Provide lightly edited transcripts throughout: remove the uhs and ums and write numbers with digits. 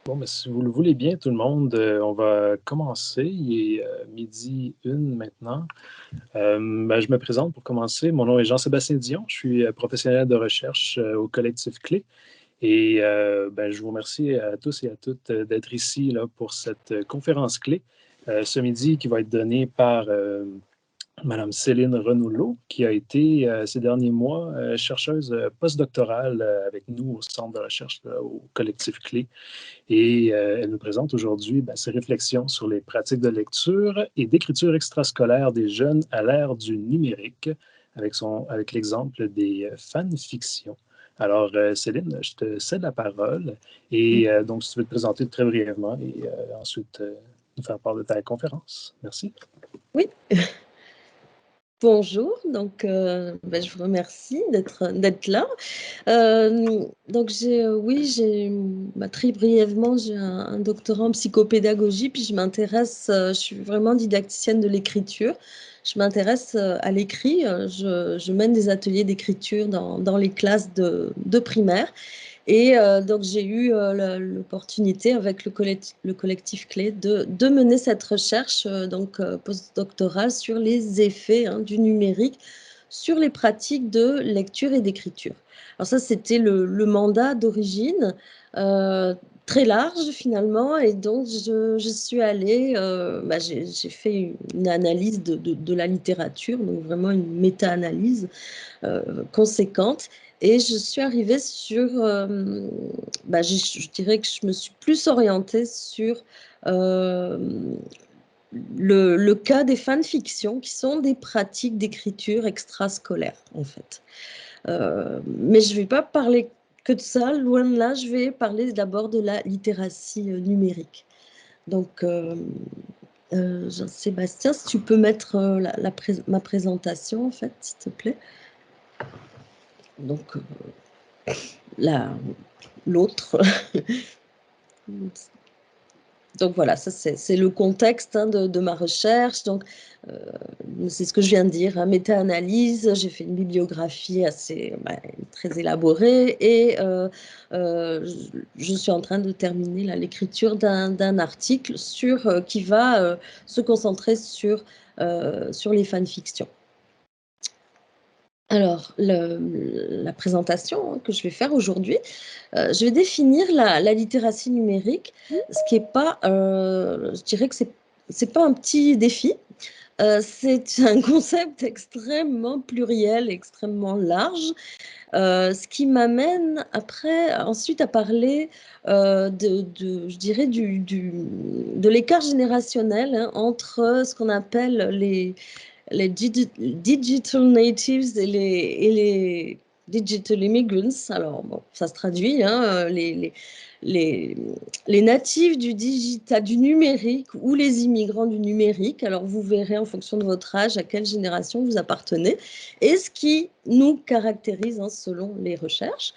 Bon, mais si vous le voulez bien, tout le monde, on va commencer. Il est 12h01 maintenant. Je me présente pour commencer. Mon nom est Jean-Sébastien Dion. Je suis professionnel de recherche au collectif Clé. Et je vous remercie à tous et à toutes d'être ici là, pour cette conférence Clé ce midi qui va être donnée par Madame Céline Renaulot, qui a été ces derniers mois chercheuse postdoctorale avec nous au Centre de recherche au collectif Clé. Et elle nous présente aujourd'hui ses réflexions sur les pratiques de lecture et d'écriture extrascolaire des jeunes à l'ère du numérique, avec l'exemple des fanfictions. Alors, Céline, je te cède la parole. Et donc, si tu veux te présenter très brièvement et ensuite nous faire part de ta conférence. Merci. Oui. Bonjour, donc je vous remercie d'être là. Donc très brièvement, j'ai un doctorat en psychopédagogie, puis je suis vraiment didacticienne de l'écriture. Je m'intéresse à l'écrit, je mène des ateliers d'écriture dans les classes de primaire. Et donc, j'ai eu l'opportunité avec le collectif Clé de mener cette recherche postdoctorale sur les effets du numérique sur les pratiques de lecture et d'écriture. Alors ça, c'était le mandat d'origine, très large finalement, et donc je suis allée, j'ai fait une analyse de la littérature, donc vraiment une méta-analyse conséquente. Et je suis arrivée sur, je dirais que je me suis plus orientée sur le cas des fanfictions, qui sont des pratiques d'écriture extrascolaire, en fait. Mais je ne vais pas parler que de ça, loin de là, je vais parler d'abord de la littératie numérique. Donc, Jean-Sébastien, si tu peux mettre ma présentation, en fait, s'il te plaît. Donc, l'autre. Donc voilà, ça c'est le contexte de ma recherche. Donc c'est ce que je viens de dire, méta-analyse. J'ai fait une bibliographie très élaborée et je suis en train de terminer l'écriture d'un article qui va se concentrer sur les fanfictions. Alors, la présentation que je vais faire aujourd'hui, je vais définir la littératie numérique, ce qui est pas, je dirais que c'est pas un petit défi. C'est un concept extrêmement pluriel, extrêmement large, ce qui m'amène ensuite à parler je dirais de l'écart générationnel entre ce qu'on appelle les digital natives et les digital immigrants. Alors, bon, ça se traduit, les natifs du numérique ou les immigrants du numérique. Alors, vous verrez en fonction de votre âge à quelle génération vous appartenez et ce qui nous caractérise selon les recherches.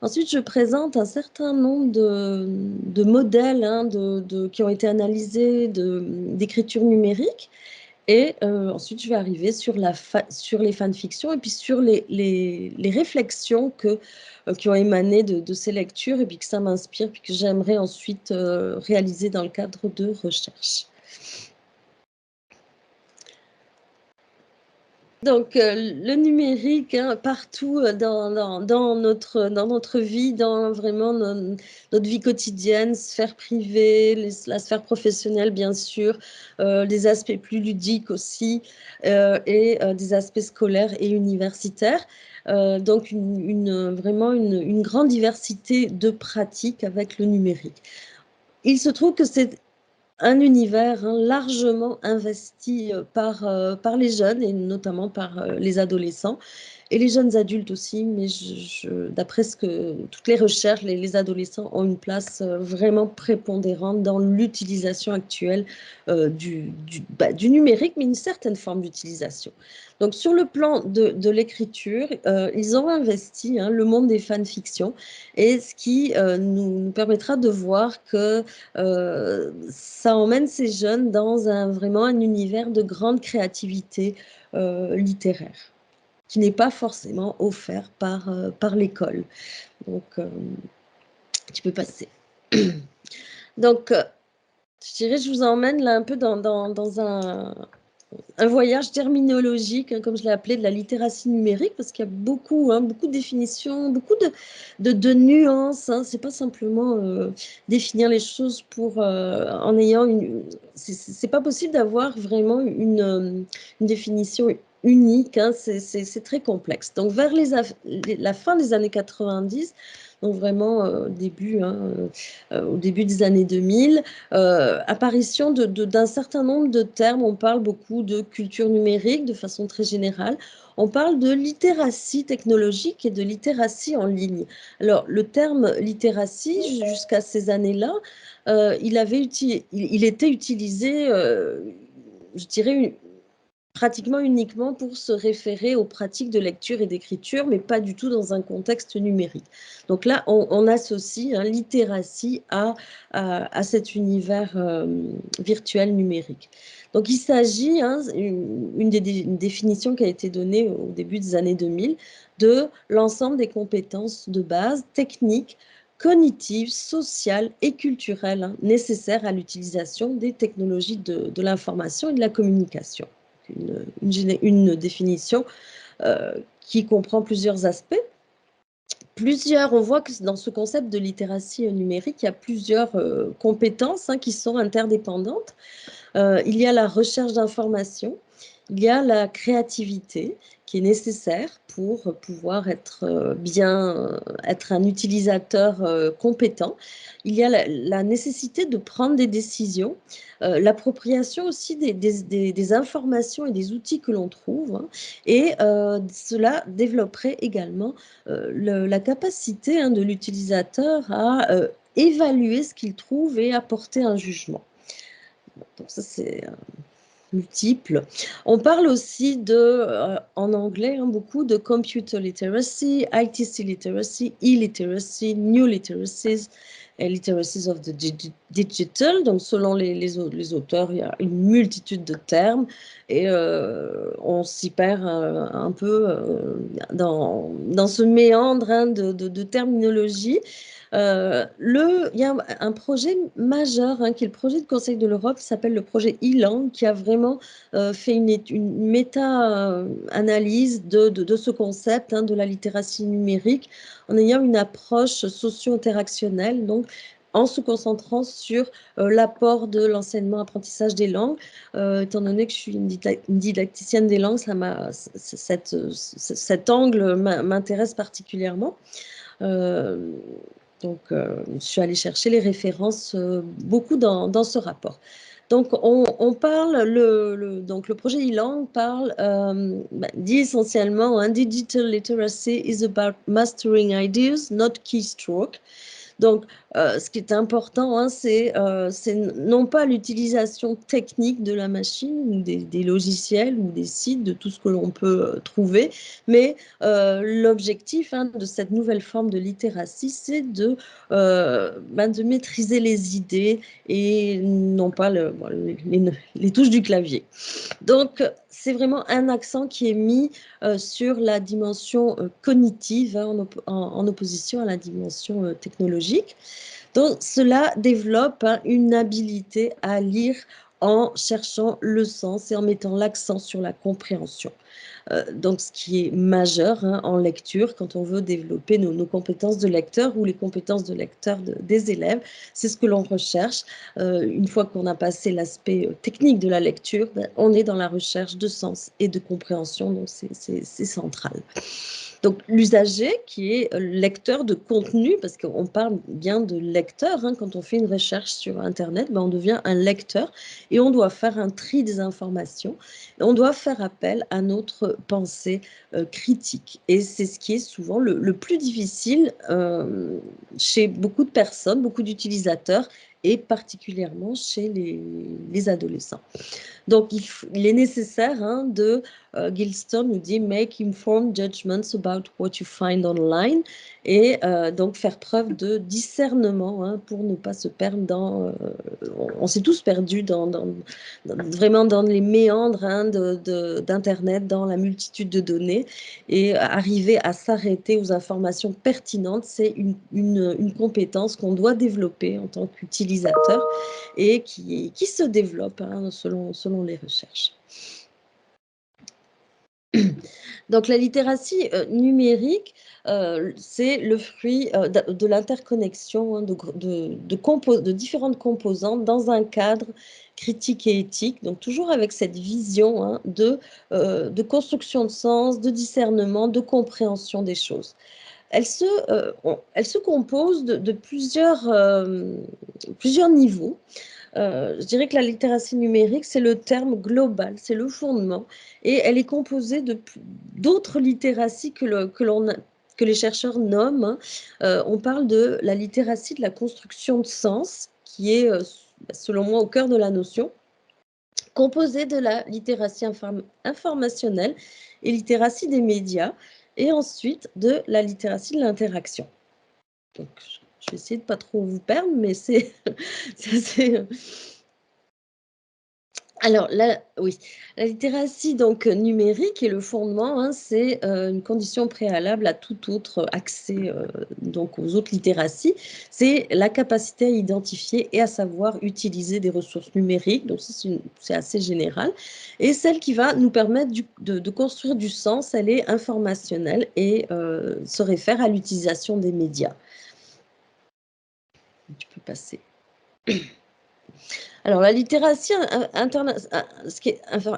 Ensuite, je présente un certain nombre de modèles qui ont été analysés d'écriture numérique. Et ensuite, je vais arriver sur les fanfictions et puis sur les réflexions qui ont émané de ces lectures et puis que ça m'inspire, puis que j'aimerais ensuite réaliser dans le cadre de recherche. Donc, le numérique, partout dans notre vie, dans vraiment notre vie quotidienne, sphère privée, la sphère professionnelle, bien sûr, des aspects plus ludiques aussi, et des aspects scolaires et universitaires. Donc, vraiment une grande diversité de pratiques avec le numérique. Il se trouve que c'est un univers largement investi par les jeunes et notamment par les adolescents et les jeunes adultes aussi, mais d'après toutes les recherches, les adolescents ont une place vraiment prépondérante dans l'utilisation actuelle du numérique, mais une certaine forme d'utilisation. Donc sur le plan de l'écriture, ils ont investi le monde des fanfictions, et ce qui nous permettra de voir que ça emmène ces jeunes dans vraiment un univers de grande créativité littéraire, qui n'est pas forcément offert par l'école. Donc, tu peux passer. Donc, je dirais, je vous emmène là un peu dans un voyage terminologique, hein, comme je l'ai appelé, de la littératie numérique, parce qu'il y a beaucoup, hein, beaucoup de définitions, beaucoup de nuances. Hein. C'est pas simplement définir les choses en ayant une. C'est pas possible d'avoir vraiment une définition unique. Hein. C'est très complexe. Donc, vers la fin des années 90, donc vraiment début, hein, au début des années 2000, apparition d'un certain nombre de termes. On parle beaucoup de culture numérique de façon très générale. On parle de littératie technologique et de littératie en ligne. Alors, le terme littératie, jusqu'à ces années-là, il était utilisé, je dirais, pratiquement uniquement pour se référer aux pratiques de lecture et d'écriture, mais pas du tout dans un contexte numérique. Donc là, on associe hein, littératie à cet univers virtuel numérique. Donc il s'agit, hein, une définition qui a été donnée au début des années 2000, de l'ensemble des compétences de base techniques, cognitives, sociales et culturelles hein, nécessaires à l'utilisation des technologies de l'information et de la communication. Une définition qui comprend plusieurs aspects. On voit que dans ce concept de littératie numérique, il y a plusieurs compétences hein, qui sont interdépendantes. Il y a la recherche d'informations, il y a la créativité qui est nécessaire pour pouvoir être être un utilisateur compétent. Il y a la nécessité de prendre des décisions, l'appropriation aussi des informations et des outils que l'on trouve. Hein, et cela développerait également la capacité hein, de l'utilisateur à évaluer ce qu'il trouve et apporter un jugement. Donc ça, c'est multiple. On parle aussi en anglais, hein, beaucoup de computer literacy, ITC literacy, e-literacy, new literacies, et literacies of the digital. Donc, selon les auteurs, il y a une multitude de termes et on s'y perd un peu dans ce méandre hein, de terminologie. Il y a un projet majeur hein, qui est le projet de Conseil de l'Europe qui s'appelle le projet e-langue qui a vraiment fait une méta-analyse de ce concept hein, de la littératie numérique en ayant une approche socio-interactionnelle, donc en se concentrant sur l'apport de l'enseignement-apprentissage des langues. Étant donné que je suis une didacticienne des langues, cet angle m'intéresse particulièrement. Donc, je suis allée chercher les références beaucoup dans ce rapport. Donc, on parle, donc le projet e-langue dit essentiellement, hein, Digital literacy is about mastering ideas, not keystroke. Donc, ce qui est important, hein, c'est non pas l'utilisation technique de la machine ou des logiciels ou des sites, de tout ce que l'on peut trouver, mais l'objectif hein, de cette nouvelle forme de littératie, c'est de maîtriser les idées et non pas les touches du clavier. Donc, c'est vraiment un accent qui est mis sur la dimension cognitive hein, en opposition à la dimension technologique. Donc, cela développe hein, une habilité à lire en cherchant le sens et en mettant l'accent sur la compréhension. Donc, ce qui est majeur hein, en lecture, quand on veut développer nos compétences de lecteur ou les compétences de lecteur des élèves, c'est ce que l'on recherche. Une fois qu'on a passé l'aspect technique de la lecture, on est dans la recherche de sens et de compréhension, donc c'est central. Donc, l'usager qui est lecteur de contenu, parce qu'on parle bien de lecteur, hein, quand on fait une recherche sur Internet, on devient un lecteur et on doit faire un tri des informations. Et on doit faire appel à notre pensée critique. Et c'est ce qui est souvent le plus difficile chez beaucoup de personnes, beaucoup d'utilisateurs et particulièrement chez les adolescents. Donc, il est nécessaire de, Gilstone nous dit, make informed judgments about what you find online, et donc faire preuve de discernement pour ne pas se perdre dans, on s'est tous perdus vraiment dans les méandres d'Internet, dans la multitude de données, et arriver à s'arrêter aux informations pertinentes, c'est une compétence qu'on doit développer en tant qu'utilisateur et qui se développe selon les recherches. Donc la littératie numérique, c'est le fruit de l'interconnexion de différentes composantes dans un cadre critique et éthique, donc toujours avec cette vision de construction de sens, de discernement, de compréhension des choses. Elle se compose de plusieurs niveaux. Je dirais que la littératie numérique, c'est le terme global, c'est le fondement, et elle est composée d'autres littératies que les chercheurs nomment. On parle de la littératie de la construction de sens, qui est, selon moi, au cœur de la notion, composée de la littératie informationnelle et littératie des médias, et ensuite de la littératie de l'interaction. Donc, je vais essayer de ne pas trop vous perdre, mais c'est assez... Alors, oui, la littératie donc numérique est le fondement, c'est une condition préalable à tout autre accès donc aux autres littératies. C'est la capacité à identifier et à savoir utiliser des ressources numériques, donc c'est assez général. Et celle qui va nous permettre de construire du sens, elle est informationnelle et se réfère à l'utilisation des médias. Tu peux passer. Alors, la littératie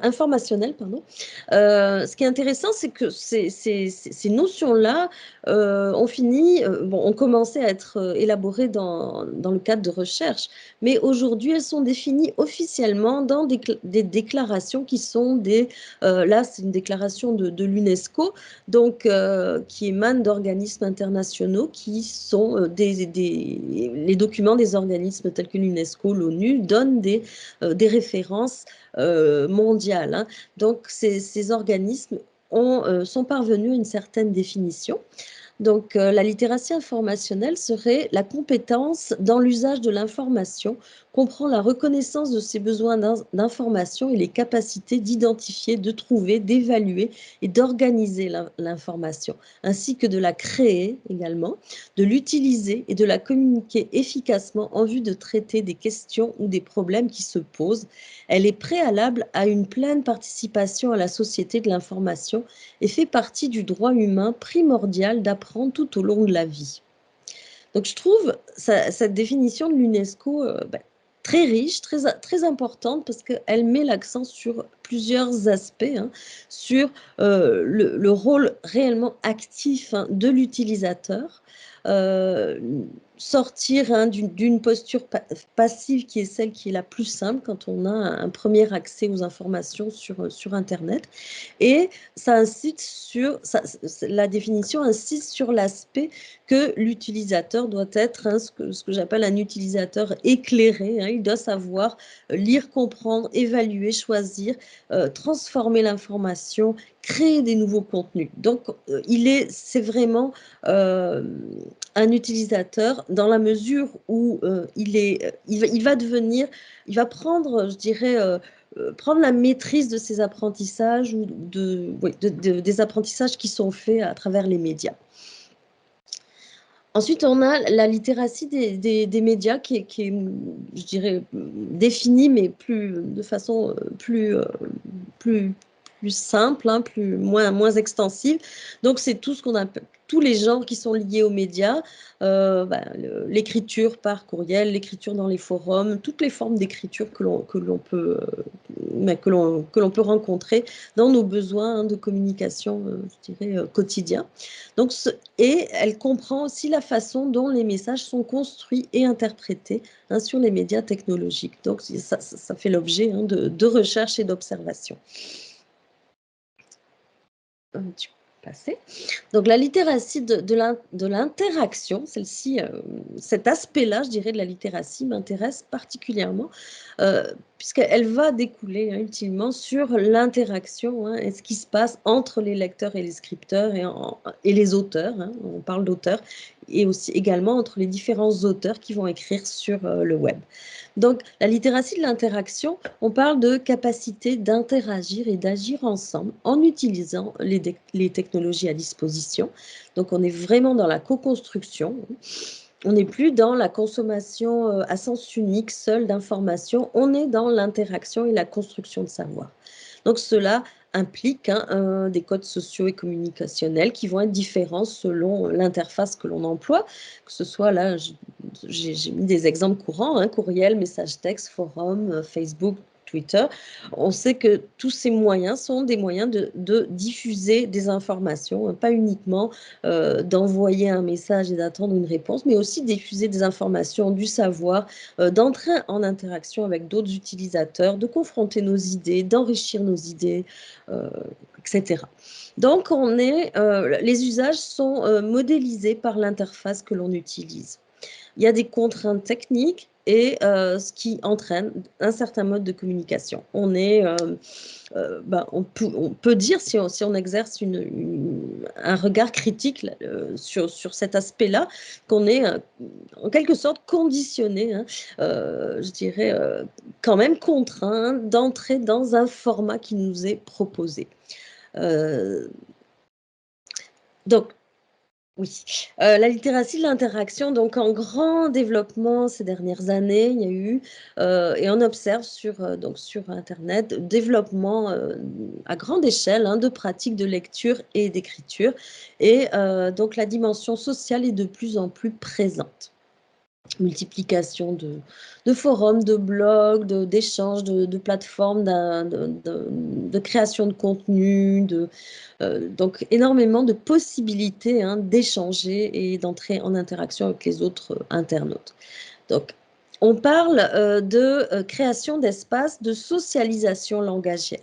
informationnelle, pardon, ce qui est intéressant, c'est que ces notions-là ont commencé à être élaborées dans le cadre de recherche, mais aujourd'hui, elles sont définies officiellement dans des déclarations qui sont là, c'est une déclaration de l'UNESCO, donc qui émane d'organismes internationaux qui sont les documents des organismes tels que l'UNESCO, l'ONU, donnent des références mondiales. Donc, ces organismes sont parvenus à une certaine définition. Donc, la littératie informationnelle serait la compétence dans l'usage de l'information, comprend la reconnaissance de ses besoins d'information et les capacités d'identifier, de trouver, d'évaluer et d'organiser l'information, ainsi que de la créer également, de l'utiliser et de la communiquer efficacement en vue de traiter des questions ou des problèmes qui se posent. Elle est préalable à une pleine participation à la société de l'information et fait partie du droit humain primordial d'apprendre tout au long de la vie. Donc je trouve cette définition de l'UNESCO très riche, très importante, parce qu'elle met l'accent sur plusieurs aspects, sur le rôle réellement actif de l'utilisateur, sortir d'une posture passive qui est celle qui est la plus simple quand on a un premier accès aux informations sur Internet. Et ça incite la définition insiste sur l'aspect que l'utilisateur doit être ce que j'appelle un utilisateur éclairé. Il doit savoir lire, comprendre, évaluer, choisir, transformer l'information, créer des nouveaux contenus. Donc, c'est vraiment un utilisateur dans la mesure où il va prendre, je dirais, prendre la maîtrise de ses apprentissages ou des apprentissages qui sont faits à travers les médias. Ensuite, on a la littératie des médias qui est, je dirais, définie, mais de façon plus simple, moins extensive. Donc, c'est tout ce qu'on appelle tous les genres qui sont liés aux médias, l'écriture par courriel, l'écriture dans les forums, toutes les formes d'écriture que l'on peut rencontrer dans nos besoins de communication, je dirais, quotidiens. Donc, et elle comprend aussi la façon dont les messages sont construits et interprétés sur les médias technologiques. Donc, ça fait l'objet de recherche et d'observation. passer. Donc la littératie de l'interaction, celle-ci, cet aspect-là, je dirais, de la littératie m'intéresse particulièrement, puisqu'elle va découler, hein, ultimement sur l'interaction, hein, et ce qui se passe entre les lecteurs et les scripteurs et les auteurs, hein, on parle d'auteurs, et aussi également entre les différents auteurs qui vont écrire sur le web. Donc, la littératie de l'interaction, on parle de capacité d'interagir et d'agir ensemble en utilisant les technologies à disposition. Donc, on est vraiment dans la co-construction. On n'est plus dans la consommation à sens unique, seule d'informations. On est dans l'interaction et la construction de savoir. Donc, cela implique, hein, des codes sociaux et communicationnels qui vont être différents selon l'interface que l'on emploie, que ce soit là, j'ai mis des exemples courants, hein, courriel, message texte, forum, Facebook, Twitter. On sait que tous ces moyens sont des moyens de diffuser des informations, hein, pas uniquement d'envoyer un message et d'attendre une réponse, mais aussi diffuser des informations, du savoir, d'entrer en interaction avec d'autres utilisateurs, de confronter nos idées, d'enrichir nos idées, etc. Donc, les usages sont modélisés par l'interface que l'on utilise. Il y a des contraintes techniques et ce qui entraîne un certain mode de communication. On peut dire, si on exerce un regard critique sur cet aspect-là, qu'on est en quelque sorte conditionné, hein, je dirais quand même contraint d'entrer dans un format qui nous est proposé. Donc, oui, la littératie de l'interaction, donc en grand développement ces dernières années, il y a eu, et on observe donc sur internet, développement, à grande échelle, hein, de pratiques de lecture et d'écriture, et donc la dimension sociale est de plus en plus présente. Multiplication de forums, de blogs, d'échanges, de plateformes, de création de contenu, donc énormément de possibilités, hein, d'échanger et d'entrer en interaction avec les autres internautes. Donc, on parle de création d'espaces de socialisation langagière.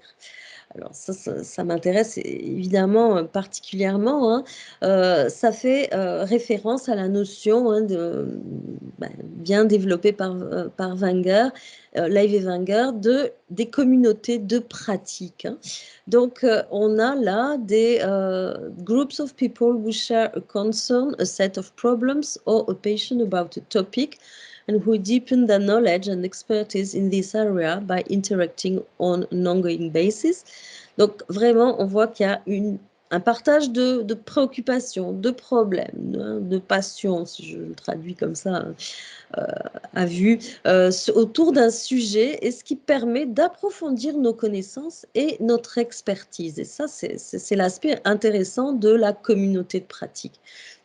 Alors ça m'intéresse évidemment particulièrement, hein. Ça fait référence à la notion, hein, bien développée par Wenger, Leif et Wenger, des communautés de pratique, hein. Donc, on a là des groups of people who share a concern, a set of problems, or a passion about a topic, and who deepen their knowledge and expertise in this area by interacting on an ongoing basis. Donc, vraiment, on voit qu'il y a un partage de préoccupations, de problèmes, hein, de passions, si je le traduis comme ça, à vue, autour d'un sujet, et ce qui permet d'approfondir nos connaissances et notre expertise. Et ça, c'est l'aspect intéressant de la communauté de pratique.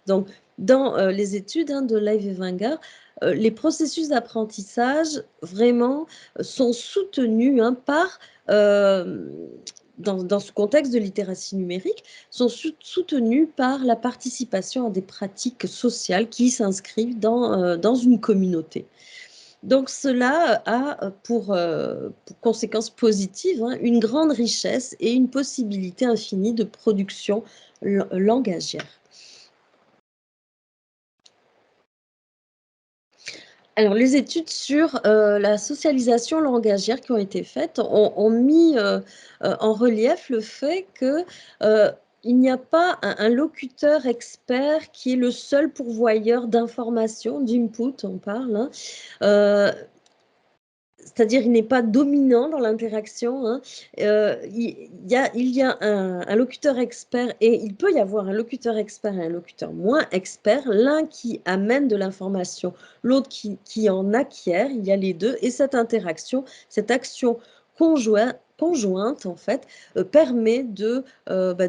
Donc, dans les études, hein, de Leif et Wenger, les processus d'apprentissage vraiment sont soutenus, hein, dans ce contexte de littératie numérique, sont soutenus par la participation à des pratiques sociales qui s'inscrivent dans une communauté. Donc cela a pour conséquence positive, hein, une grande richesse et une possibilité infinie de production langagière. Alors, les études sur la socialisation langagière qui ont été faites ont mis en relief le fait que il n'y a pas un locuteur expert qui est le seul pourvoyeur d'informations, d'input, on parle, hein. C'est-à-dire, il n'est pas dominant dans l'interaction, hein. Il y a un locuteur expert, et il peut y avoir un locuteur expert et un locuteur moins expert, l'un qui amène de l'information, l'autre qui en acquiert, il y a les deux, et cette interaction, cette action conjointe, en fait, permet de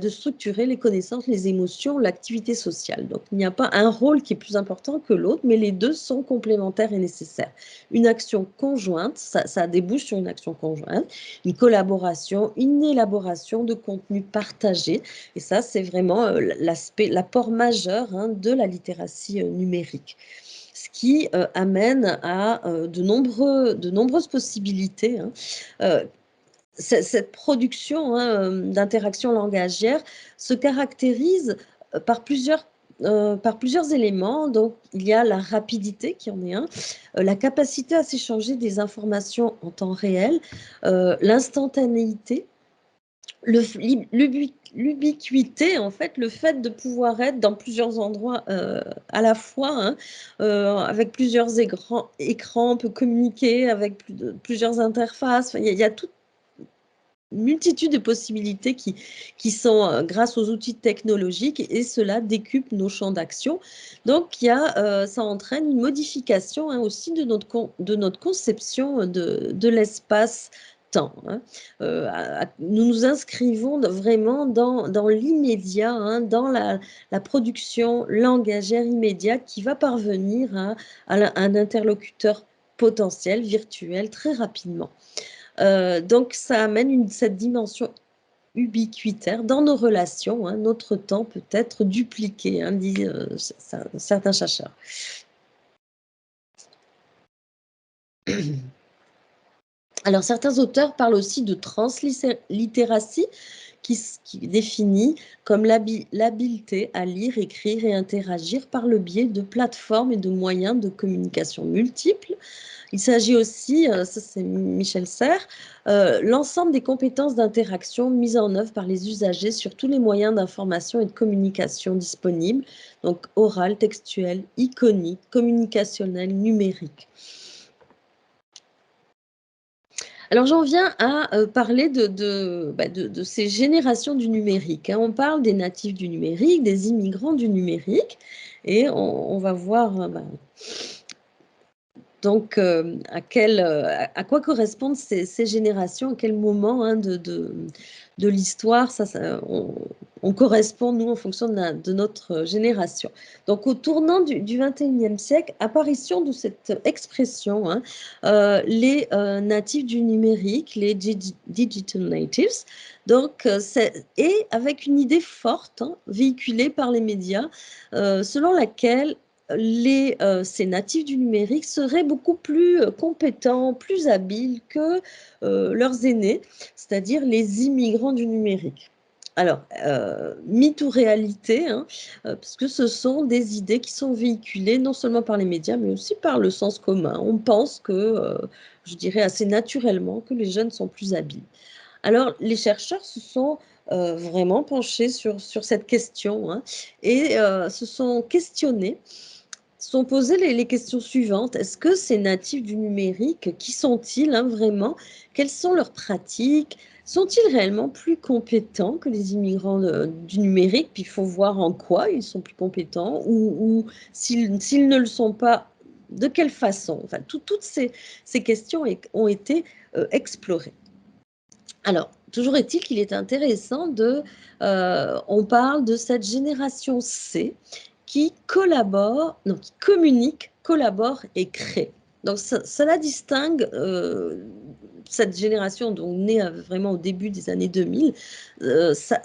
structurer les connaissances, les émotions, l'activité sociale. Donc, il n'y a pas un rôle qui est plus important que l'autre, mais les deux sont complémentaires et nécessaires. Une action conjointe, ça débouche sur une action conjointe, une collaboration, une élaboration de contenu partagé. Et ça, c'est vraiment l'apport majeur, hein, de la littératie numérique. Ce qui amène à de nombreuses possibilités, hein, cette production d'interaction langagière se caractérise par plusieurs éléments. Donc, il y a la rapidité, qui en est un, la capacité à s'échanger des informations en temps réel, l'instantanéité, l'ubiquité, en fait, le fait de pouvoir être dans plusieurs endroits à la fois, avec plusieurs écrans, on peut communiquer avec plusieurs interfaces. Enfin, il y a toute multitude de possibilités qui sont grâce aux outils technologiques, et cela décuple nos champs d'action. Donc, ça entraîne une modification aussi de notre conception de l'espace-temps. Nous nous inscrivons vraiment dans l'immédiat, dans la production langagière immédiate qui va parvenir à un interlocuteur potentiel, virtuel, très rapidement. Donc, ça amène cette dimension ubiquitaire dans nos relations. Notre temps peut être dupliqué, disent certains chercheurs. Alors, certains auteurs parlent aussi de translittératie, qui définit comme l'habileté à lire, écrire et interagir par le biais de plateformes et de moyens de communication multiples. Il s'agit aussi, ça c'est Michel Serres, l'ensemble des compétences d'interaction mises en œuvre par les usagers sur tous les moyens d'information et de communication disponibles, donc oral, textuel, iconique, communicationnel, numérique. Alors j'en viens à parler de ces générations du numérique. On parle des natifs du numérique, des immigrants du numérique, et on va voir donc à quoi correspondent ces générations, à quel moment de l'histoire on correspond, nous, en fonction de notre génération. Donc, au tournant du XXIe siècle, apparition de cette expression, les natifs du numérique, les digital natives, donc, et avec une idée forte véhiculée par les médias, selon laquelle ces natifs du numérique seraient beaucoup plus compétents, plus habiles que leurs aînés, c'est-à-dire les immigrants du numérique. Alors, mythe ou réalité, parce que ce sont des idées qui sont véhiculées non seulement par les médias, mais aussi par le sens commun. On pense que, je dirais assez naturellement, que les jeunes sont plus habiles. Alors, les chercheurs se sont vraiment penchés sur cette question, et se sont questionnés, sont posées les questions suivantes. Est-ce que ces natifs du numérique, qui sont-ils vraiment? Quelles sont leurs pratiques? Sont-ils réellement plus compétents que les immigrants du numérique? Puis il faut voir en quoi ils sont plus compétents, ou s'ils ne le sont pas, de quelle façon? Enfin, toutes ces questions ont été explorées. Alors, toujours est-il qu'il est intéressant on parle de cette génération C qui collabore, non, qui communique, collabore et crée. Donc, cela distingue cette génération, donc née vraiment au début des années 2000, ça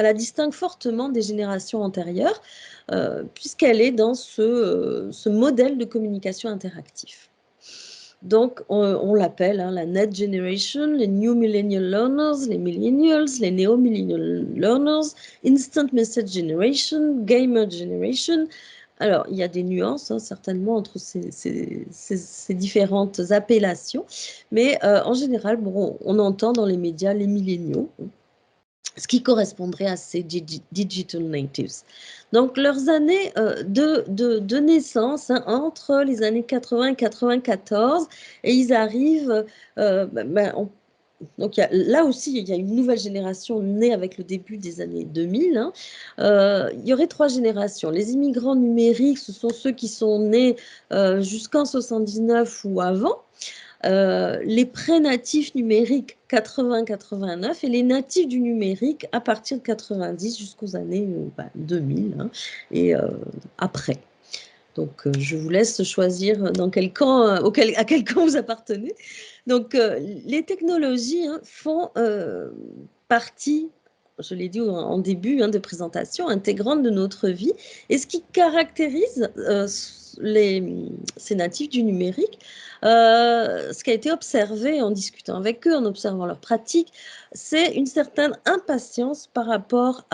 la distingue fortement des générations antérieures, puisqu'elle est dans ce modèle de communication interactif. Donc, on l'appelle la Net Generation, les New Millennial Learners, les Millennials, les Neo Millennial Learners, Instant Message Generation, Gamer Generation. Alors, il y a des nuances certainement entre ces différentes appellations, mais en général, on entend dans les médias les milléniaux, ce qui correspondrait à ces digital natives. Donc, leurs années de naissance, entre les années 80 et 94, et ils arrivent, donc là aussi, il y a une nouvelle génération née avec le début des années 2000. Il y aurait 3 générations. Les immigrants numériques, ce sont ceux qui sont nés jusqu'en 79 ou avant. Les pré-natifs numériques 80-89 et les natifs du numérique à partir de 90 jusqu'aux années 2000 et après. Donc, je vous laisse choisir à quel camp vous appartenez. Donc, les technologies font partie, je l'ai dit en début de présentation, intégrante de notre vie. Et ce qui caractérise ces natifs du numérique, ce qui a été observé en discutant avec eux, en observant leurs pratiques, c'est une certaine impatience par rapport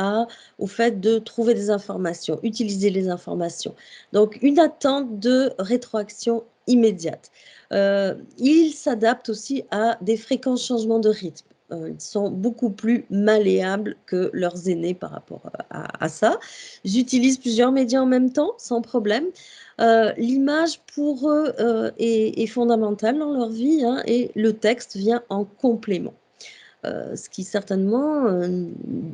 au fait de trouver des informations, utiliser les informations. Donc, une attente de rétroaction immédiate. Ils s'adaptent aussi à des fréquents changements de rythme. Ils sont beaucoup plus malléables que leurs aînés par rapport à ça. Ils utilisent plusieurs médias en même temps, sans problème. L'image pour eux est fondamentale dans leur vie, hein, et le texte vient en complément. Ce qui certainement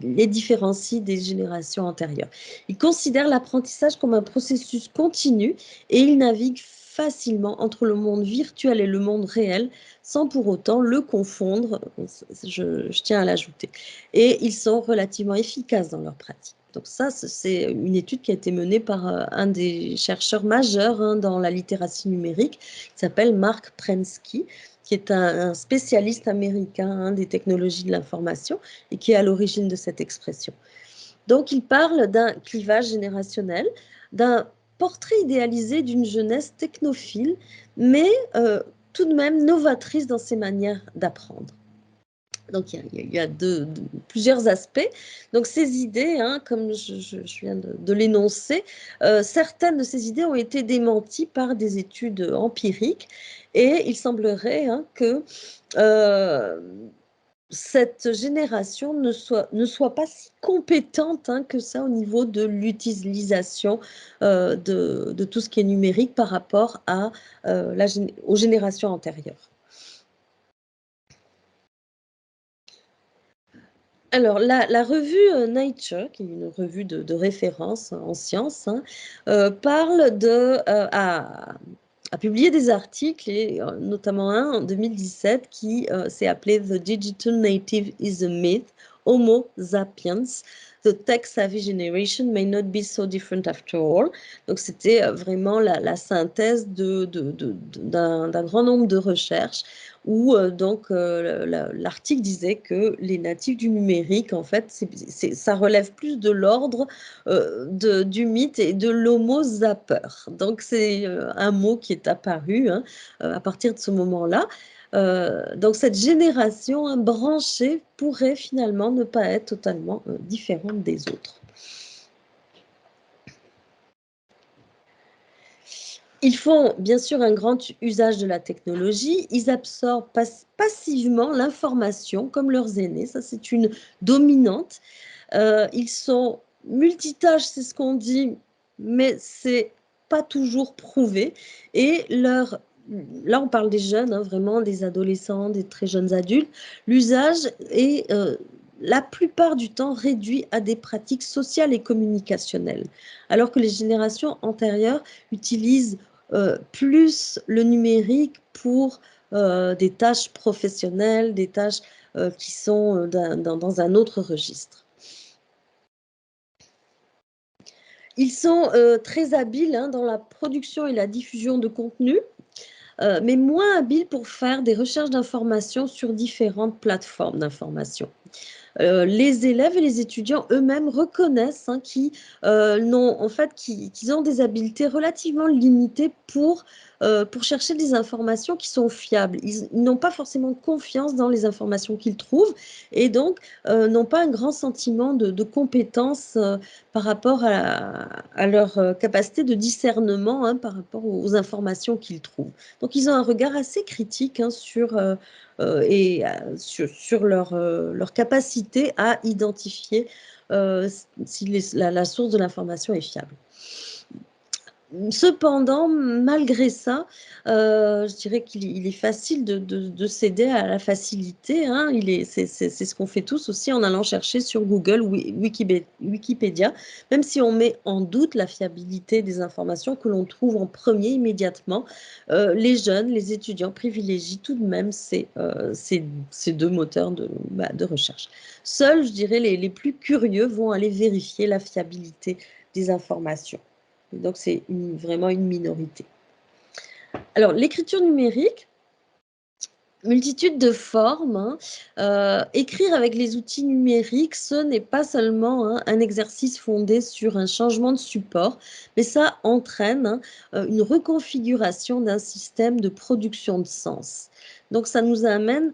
les différencie des générations antérieures. Ils considèrent l'apprentissage comme un processus continu et ils naviguent facilement entre le monde virtuel et le monde réel sans pour autant le confondre, je tiens à l'ajouter. Et ils sont relativement efficaces dans leur pratique. Donc ça, c'est une étude qui a été menée par un des chercheurs majeurs, hein, dans la littératie numérique, qui s'appelle Mark Prensky, qui est un spécialiste américain, hein, des technologies de l'information et qui est à l'origine de cette expression. Donc, il parle d'un clivage générationnel, d'un portrait idéalisé d'une jeunesse technophile, mais tout de même novatrice dans ses manières d'apprendre. Donc, il y a plusieurs aspects. Donc, ces idées, hein, comme je viens de l'énoncer, certaines de ces idées ont été démenties par des études empiriques et il semblerait, hein, que cette génération ne soit pas si compétente, hein, que ça au niveau de l'utilisation de tout ce qui est numérique par rapport aux générations antérieures. Alors, la revue Nature, qui est une revue de référence en sciences, hein, parle a publié des articles, et notamment un en 2017 qui s'est appelé The Digital Native is a Myth, Homo sapiens, The tech-savvy generation may not be so different after all. Donc, c'était vraiment la synthèse d'un grand nombre de recherches où l'article disait que les natifs du numérique, en fait, ça relève plus de l'ordre du mythe et de l'homo zapper. Donc, c'est un mot qui est apparu, hein, à partir de ce moment-là. Donc, cette génération, hein, branchée pourrait finalement ne pas être totalement différente des autres. Ils font bien sûr un grand usage de la technologie, ils absorbent passivement l'information comme leurs aînés, ça c'est une dominante. Ils sont multitâches, c'est ce qu'on dit, mais c'est pas toujours prouvé. Et là on parle des jeunes, hein, vraiment des adolescents, des très jeunes adultes, l'usage est la plupart du temps réduit à des pratiques sociales et communicationnelles, alors que les générations antérieures utilisent plus le numérique pour des tâches professionnelles, des tâches qui sont dans un autre registre. Ils sont très habiles, hein, dans la production et la diffusion de contenu, mais moins habiles pour faire des recherches d'informations sur différentes plateformes d'information. Les élèves et les étudiants eux-mêmes reconnaissent, hein, qu'ils ont des habiletés relativement limitées pour chercher des informations qui sont fiables. Ils n'ont pas forcément confiance dans les informations qu'ils trouvent et donc n'ont pas un grand sentiment de compétence par rapport à leur capacité de discernement, hein, par rapport aux informations qu'ils trouvent. Donc ils ont un regard assez critique, hein, sur leur capacité à identifier si la source de l'information est fiable. Cependant, malgré ça, je dirais qu'il est facile de céder à la facilité, hein. C'est ce qu'on fait tous aussi en allant chercher sur Google ou Wikipédia, même si on met en doute la fiabilité des informations que l'on trouve en premier immédiatement. Les jeunes, les étudiants privilégient tout de même ces deux moteurs de recherche. Seuls, je dirais, les plus curieux vont aller vérifier la fiabilité des informations. Donc, c'est vraiment une minorité. Alors, l'écriture numérique, Multitude de formes, hein. Écrire avec les outils numériques, ce n'est pas seulement, hein, un exercice fondé sur un changement de support, mais ça entraîne, hein, une reconfiguration d'un système de production de sens. Donc ça amène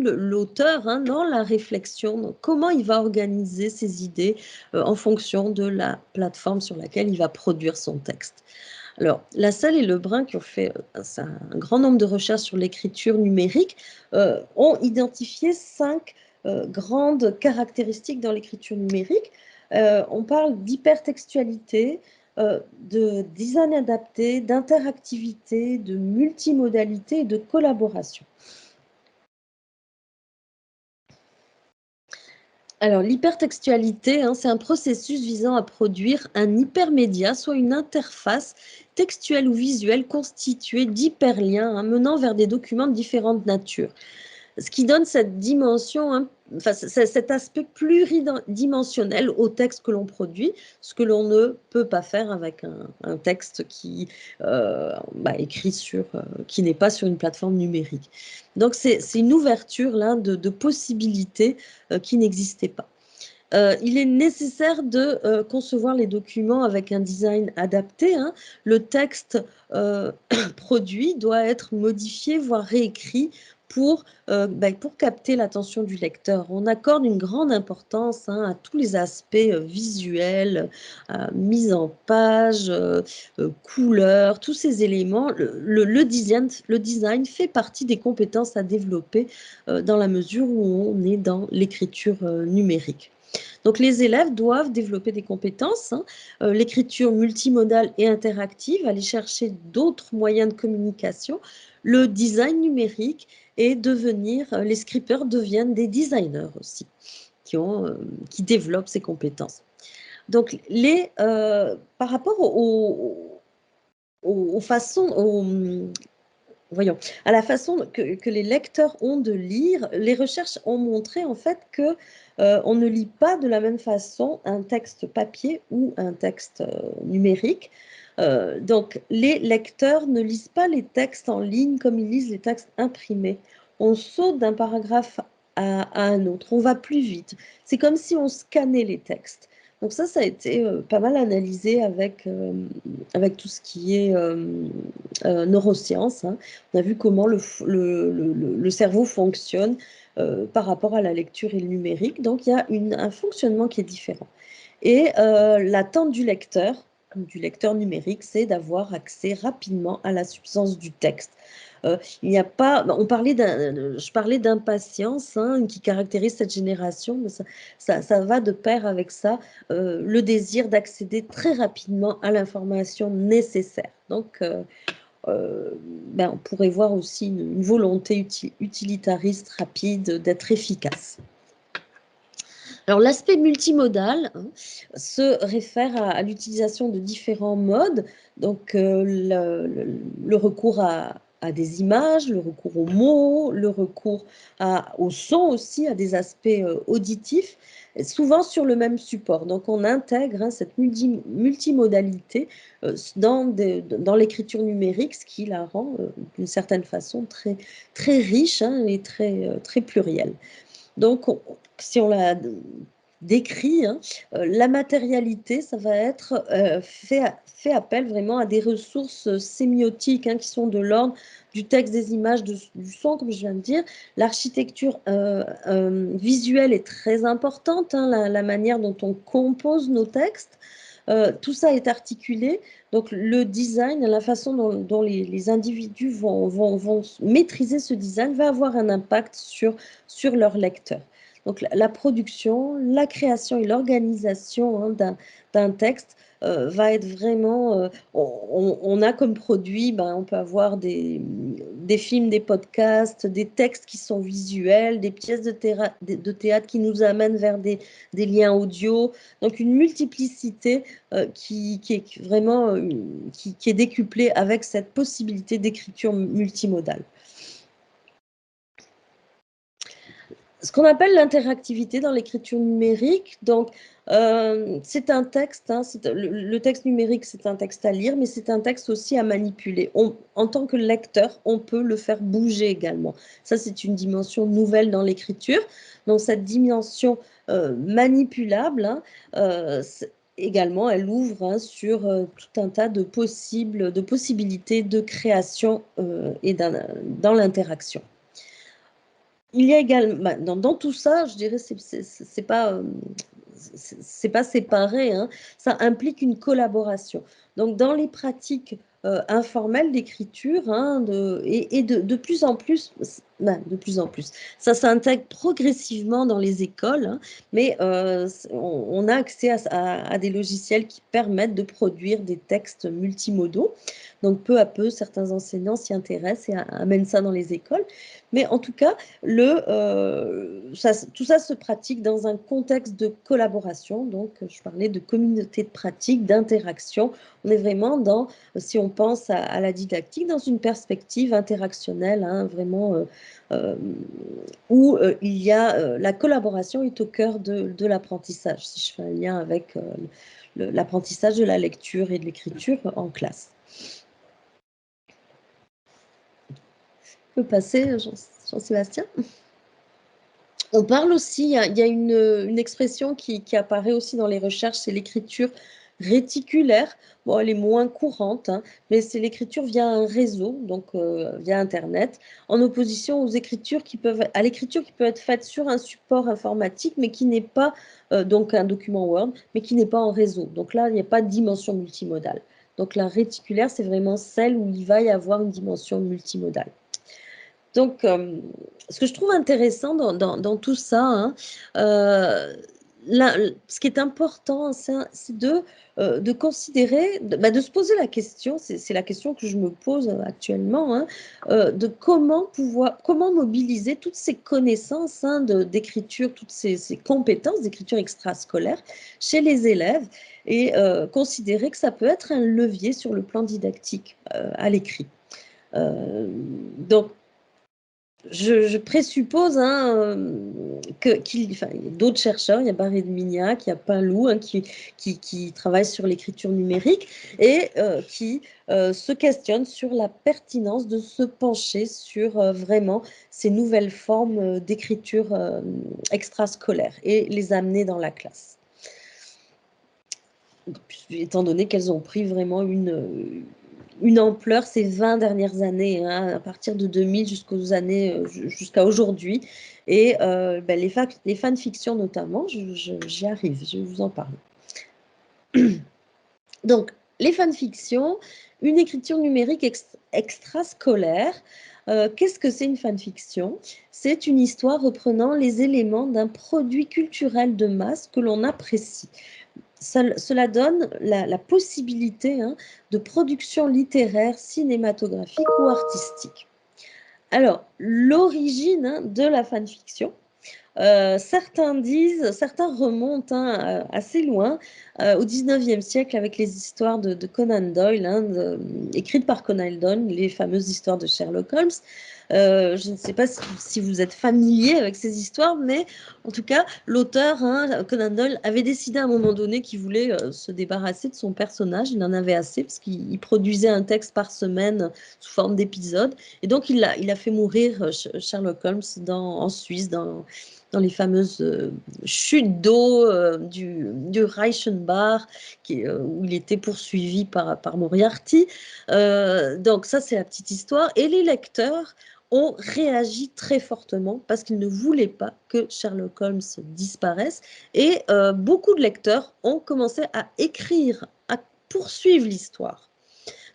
l'auteur, hein, dans la réflexion, donc comment il va organiser ses idées en fonction de la plateforme sur laquelle il va produire son texte. Alors, Lassalle et Lebrun, qui ont fait un grand nombre de recherches sur l'écriture numérique, ont identifié 5 grandes caractéristiques dans l'écriture numérique. On parle d'hypertextualité, de design adapté, d'interactivité, de multimodalité et de collaboration. Alors, l'hypertextualité, hein, c'est un processus visant à produire un hypermédia, soit une interface textuelle ou visuelle constituée d'hyperliens, hein, menant vers des documents de différentes natures. Ce qui donne cette dimension, hein, enfin, cet aspect pluridimensionnel au texte que l'on produit, ce que l'on ne peut pas faire avec un texte écrit qui n'est pas sur une plateforme numérique. Donc, c'est une ouverture là, de possibilités qui n'existaient pas. Il est nécessaire de concevoir les documents avec un design adapté, hein. Le texte produit doit être modifié, voire réécrit pour capter l'attention du lecteur. On accorde une grande importance, hein, à tous les aspects visuels, mise en page, couleurs, tous ces éléments. Le design fait partie des compétences à développer dans la mesure où on est dans l'écriture numérique. Donc, les élèves doivent développer des compétences, hein, l'écriture multimodale et interactive, aller chercher d'autres moyens de communication, le design numérique et les scripteurs deviennent des designers aussi, qui développent ces compétences. Donc, par rapport aux façons, voyons, à la façon que les lecteurs ont de lire, les recherches ont montré en fait que on ne lit pas de la même façon un texte papier ou un texte numérique. Donc, les lecteurs ne lisent pas les textes en ligne comme ils lisent les textes imprimés. On saute d'un paragraphe à un autre, on va plus vite. C'est comme si on scannait les textes. Donc ça a été pas mal analysé avec tout ce qui est neurosciences, hein. On a vu comment le cerveau fonctionne par rapport à la lecture et le numérique. Donc, il y a un fonctionnement qui est différent. Et l'attente du lecteur numérique, c'est d'avoir accès rapidement à la substance du texte. Il n'y a pas, je parlais d'impatience, hein, qui caractérise cette génération, mais ça va de pair avec ça, le désir d'accéder très rapidement à l'information nécessaire. Donc, on pourrait voir aussi une volonté utilitariste rapide d'être efficace. Alors, l'aspect multimodal, hein, se réfère à l'utilisation de différents modes, donc le recours à des images, le recours aux mots, le recours au son aussi, à des aspects auditifs, souvent sur le même support. Donc, on intègre, hein, cette multimodalité dans l'écriture numérique, ce qui la rend d'une certaine façon très, très riche, hein, et très plurielle. Donc, si on la décrit, hein, la matérialité, ça va être fait appel vraiment à des ressources sémiotiques, hein, qui sont de l'ordre du texte, des images, du son, comme je viens de dire. L'architecture visuelle est très importante, hein, la manière dont on compose nos textes. Tout ça est articulé. Donc, le design, la façon dont les individus vont maîtriser ce design va avoir un impact sur leur lecteur. Donc, la production, la création et l'organisation, hein, d'un texte va être vraiment... on a comme produit, on peut avoir des films, des podcasts, des textes qui sont visuels, des pièces de théâtre qui nous amènent vers des liens audio. Donc, une multiplicité qui est vraiment qui est décuplée avec cette possibilité d'écriture multimodale. Ce qu'on appelle l'interactivité dans l'écriture numérique, donc C'est un texte, hein, le texte numérique, c'est un texte à lire, mais c'est un texte aussi à manipuler. En tant que lecteur, on peut le faire bouger également. Ça, c'est une dimension nouvelle dans l'écriture. Donc, cette dimension manipulable, hein, également, elle ouvre, hein, sur tout un tas de possibilités de création et dans l'interaction. Il y a également, bah, dans tout ça, je dirais, c'est pas séparé, hein. Ça implique une collaboration. Donc, dans les pratiques informelles d'écriture, hein, et de plus en plus, ben, de plus en plus, ça s'intègre progressivement dans les écoles, hein, mais on a accès à des logiciels qui permettent de produire des textes multimodaux. Donc, peu à peu, certains enseignants s'y intéressent et amènent ça dans les écoles. Mais en tout cas, tout ça se pratique dans un contexte de collaboration. Donc, je parlais de communauté de pratique, d'interaction. On est vraiment dans, si on pense à la didactique, dans une perspective interactionnelle, hein, vraiment, où il y a la collaboration est au cœur de l'apprentissage, si je fais un lien avec l'apprentissage de la lecture et de l'écriture en classe. Je peux passer, Jean-Sébastien? On parle aussi, il y a une expression qui apparaît aussi dans les recherches, c'est l'écriture réticulaire. Bon, elle est moins courante, hein, mais c'est l'écriture via un réseau, donc via Internet, en opposition à l'écriture qui peut être faite sur un support informatique, mais qui n'est pas, donc un document Word, mais qui n'est pas en réseau. Donc là, il n'y a pas de dimension multimodale. Donc la réticulaire, c'est vraiment celle où il va y avoir une dimension multimodale. Donc, ce que je trouve intéressant dans tout ça, hein, ce qui est important, c'est de considérer, de se poser la question, c'est la question que je me pose actuellement, hein, de comment mobiliser toutes ces connaissances, hein, d'écriture, toutes ces compétences d'écriture extrascolaire chez les élèves et considérer que ça peut être un levier sur le plan didactique à l'écrit. Donc, je présuppose, hein, il y a d'autres chercheurs, il y a Barré de Mignac, il y a Pinlou, hein, qui travaillent sur l'écriture numérique et qui se questionnent sur la pertinence de se pencher sur vraiment ces nouvelles formes d'écriture extrascolaire et les amener dans la classe. Étant donné qu'elles ont pris vraiment une ampleur ces 20 dernières années, hein, à partir de 2000 jusqu'à aujourd'hui. Et ben, les fanfictions notamment, j'y arrive, je vais vous en parler. Donc, les fanfictions, une écriture numérique extrascolaire. Qu'est-ce que c'est une fanfiction? C'est une histoire reprenant les éléments d'un produit culturel de masse que l'on apprécie. Cela donne la possibilité, hein, de production littéraire, cinématographique ou artistique. Alors, l'origine, hein, de la fanfiction, certains remontent, hein, assez loin, au 19e siècle avec les histoires de Conan Doyle, hein, écrites par Conan Doyle, les fameuses histoires de Sherlock Holmes. Je ne sais pas si vous êtes familier avec ces histoires, mais en tout cas, l'auteur, hein, Conan Doyle, avait décidé à un moment donné qu'il voulait se débarrasser de son personnage. Il en avait assez parce qu'il produisait un texte par semaine sous forme d'épisode. Et donc, il a fait mourir Sherlock Holmes en Suisse, dans les fameuses chutes d'eau du Reichenbach, où il était poursuivi par Moriarty. Donc ça, c'est la petite histoire. Et les lecteurs ont réagi très fortement parce qu'ils ne voulaient pas que Sherlock Holmes disparaisse. Et beaucoup de lecteurs ont commencé à écrire, à poursuivre l'histoire.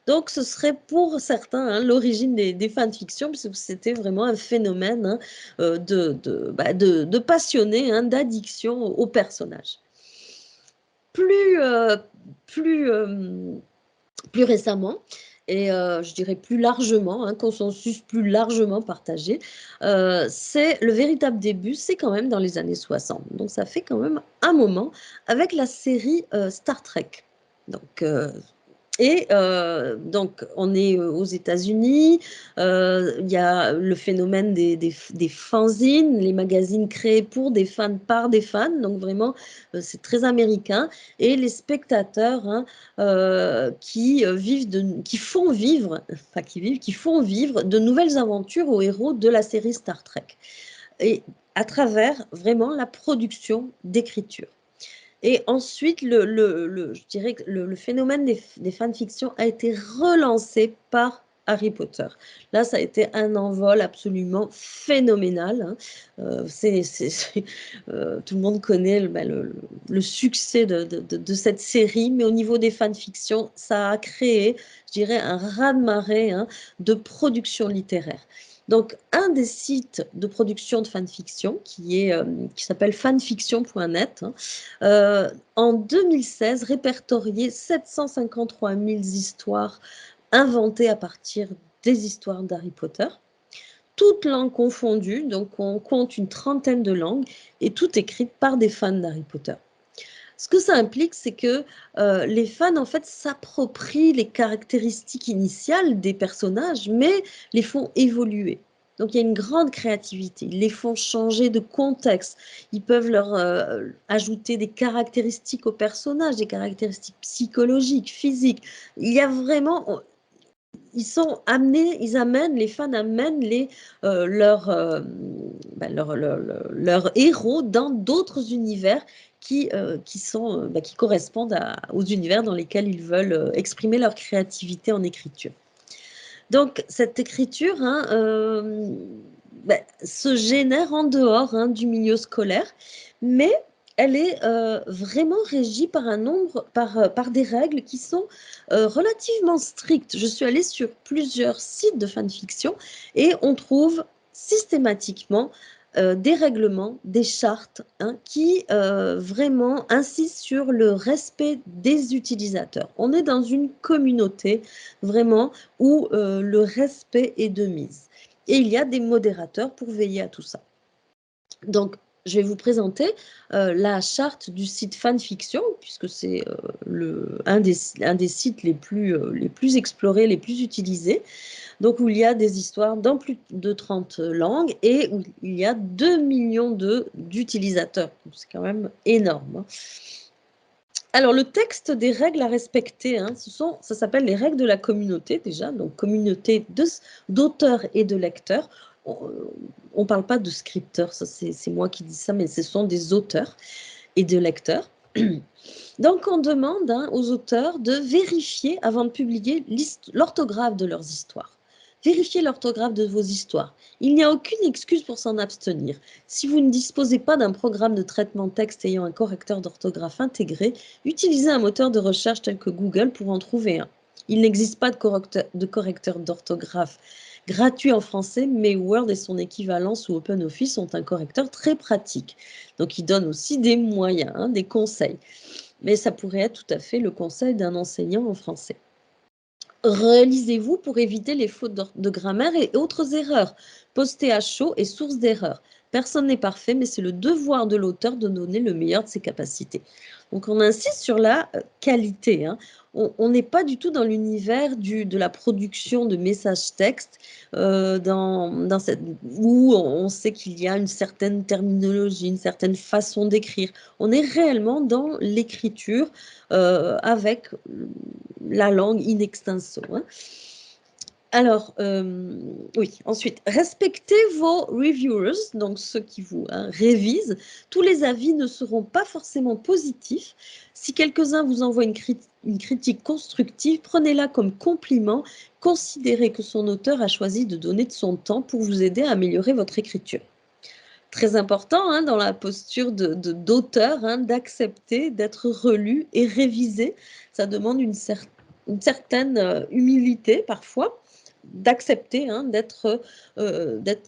Donc, ce serait pour certains, hein, l'origine des fanfictions, puisque c'était vraiment un phénomène, hein, de passionnés, hein, d'addiction au personnage. Plus récemment, et je dirais plus largement, un consensus plus largement partagé, c'est le véritable début, c'est quand même dans les années 60. Donc, ça fait quand même un moment avec la série Star Trek. Donc, Et donc, on est aux États-Unis. Il y a le phénomène des fanzines, les magazines créés pour des fans, par des fans. Donc, vraiment, c'est très américain. Et les spectateurs, hein, qui font vivre, enfin qui vivent, qui font vivre de nouvelles aventures aux héros de la série Star Trek. Et à travers vraiment la production d'écriture. Et ensuite, je dirais que le phénomène des fanfictions a été relancé par Harry Potter. Là, ça a été un envol absolument phénoménal, hein. Tout le monde connaît le succès de cette série, mais au niveau des fanfictions, ça a créé, je dirais, un raz-de-marée, hein, de production littéraire. Donc, un des sites de production de fanfiction qui s'appelle fanfiction.net, hein, en 2016, répertorié 753 000 histoires inventées à partir des histoires d'Harry Potter, toutes langues confondues, donc on compte une trentaine de langues, et toutes écrites par des fans d'Harry Potter. Ce que ça implique, c'est que les fans, en fait, s'approprient les caractéristiques initiales des personnages, mais les font évoluer. Donc, il y a une grande créativité. Ils les font changer de contexte. Ils peuvent leur ajouter des caractéristiques aux personnages, des caractéristiques psychologiques, physiques. Il y a vraiment... les fans amènent leurs héros dans d'autres univers qui correspondent aux univers dans lesquels ils veulent exprimer leur créativité en écriture. Donc, cette écriture, hein, se génère en dehors, hein, du milieu scolaire, mais elle est vraiment régie par des règles qui sont relativement strictes. Je suis allée sur plusieurs sites de fanfiction et on trouve systématiquement des règlements, des chartes, hein, qui vraiment insistent sur le respect des utilisateurs. On est dans une communauté vraiment où le respect est de mise. Et il y a des modérateurs pour veiller à tout ça. Donc, je vais vous présenter la charte du site Fanfiction, puisque c'est un des sites les plus explorés, les plus utilisés. Donc, où il y a des histoires dans plus de 30 langues et où il y a 2 millions d'utilisateurs. C'est quand même énorme, hein. Alors, le texte des règles à respecter, hein, ça s'appelle les règles de la communauté déjà, donc communauté d'auteurs et de lecteurs. On ne parle pas de scripteurs, ça c'est moi qui dis ça, mais ce sont des auteurs et de lecteurs. Donc, on demande, hein, aux auteurs de vérifier avant de publier l'orthographe de leurs histoires. Vérifiez l'orthographe de vos histoires. Il n'y a aucune excuse pour s'en abstenir. Si vous ne disposez pas d'un programme de traitement texte ayant un correcteur d'orthographe intégré, utilisez un moteur de recherche tel que Google pour en trouver un. Il n'existe pas de correcteur d'orthographe gratuit en français, mais Word et son équivalent sous OpenOffice sont un correcteur très pratique. Donc, il donne aussi des moyens, hein, des conseils. Mais ça pourrait être tout à fait le conseil d'un enseignant en français. Relisez-vous pour éviter les fautes de grammaire et autres erreurs. Postez à chaud et source d'erreur. Personne n'est parfait, mais c'est le devoir de l'auteur de donner le meilleur de ses capacités. Donc, on insiste sur la qualité, hein. On n'est pas du tout dans l'univers de la production de messages textes où on sait qu'il y a une certaine terminologie, une certaine façon d'écrire. On est réellement dans l'écriture avec la langue in extenso, hein. Alors, oui, ensuite, respectez vos reviewers, donc ceux qui vous, hein, révisent. Tous les avis ne seront pas forcément positifs. Si quelques-uns vous envoient une critique constructive, prenez-la comme compliment. Considérez que son auteur a choisi de donner de son temps pour vous aider à améliorer votre écriture. Très important, hein, dans la posture d'auteur, hein, d'accepter d'être relu et révisé. Ça demande une certaine humilité parfois, d'accepter, hein, d'être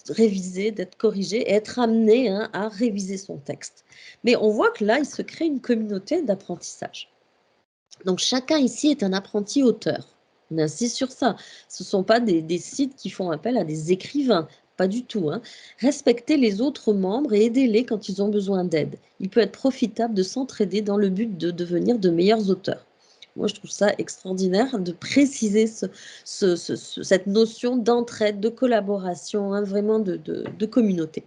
révisé, d'être corrigé et être amené, hein, à réviser son texte. Mais on voit que là, il se crée une communauté d'apprentissage. Donc, chacun ici est un apprenti auteur. On insiste sur ça. Ce ne sont pas des sites qui font appel à des écrivains. Pas du tout, hein. Respectez les autres membres et aidez-les quand ils ont besoin d'aide. Il peut être profitable de s'entraider dans le but de devenir de meilleurs auteurs. moi, je trouve ça extraordinaire de préciser cette notion d'entraide, de collaboration, hein, vraiment de communauté.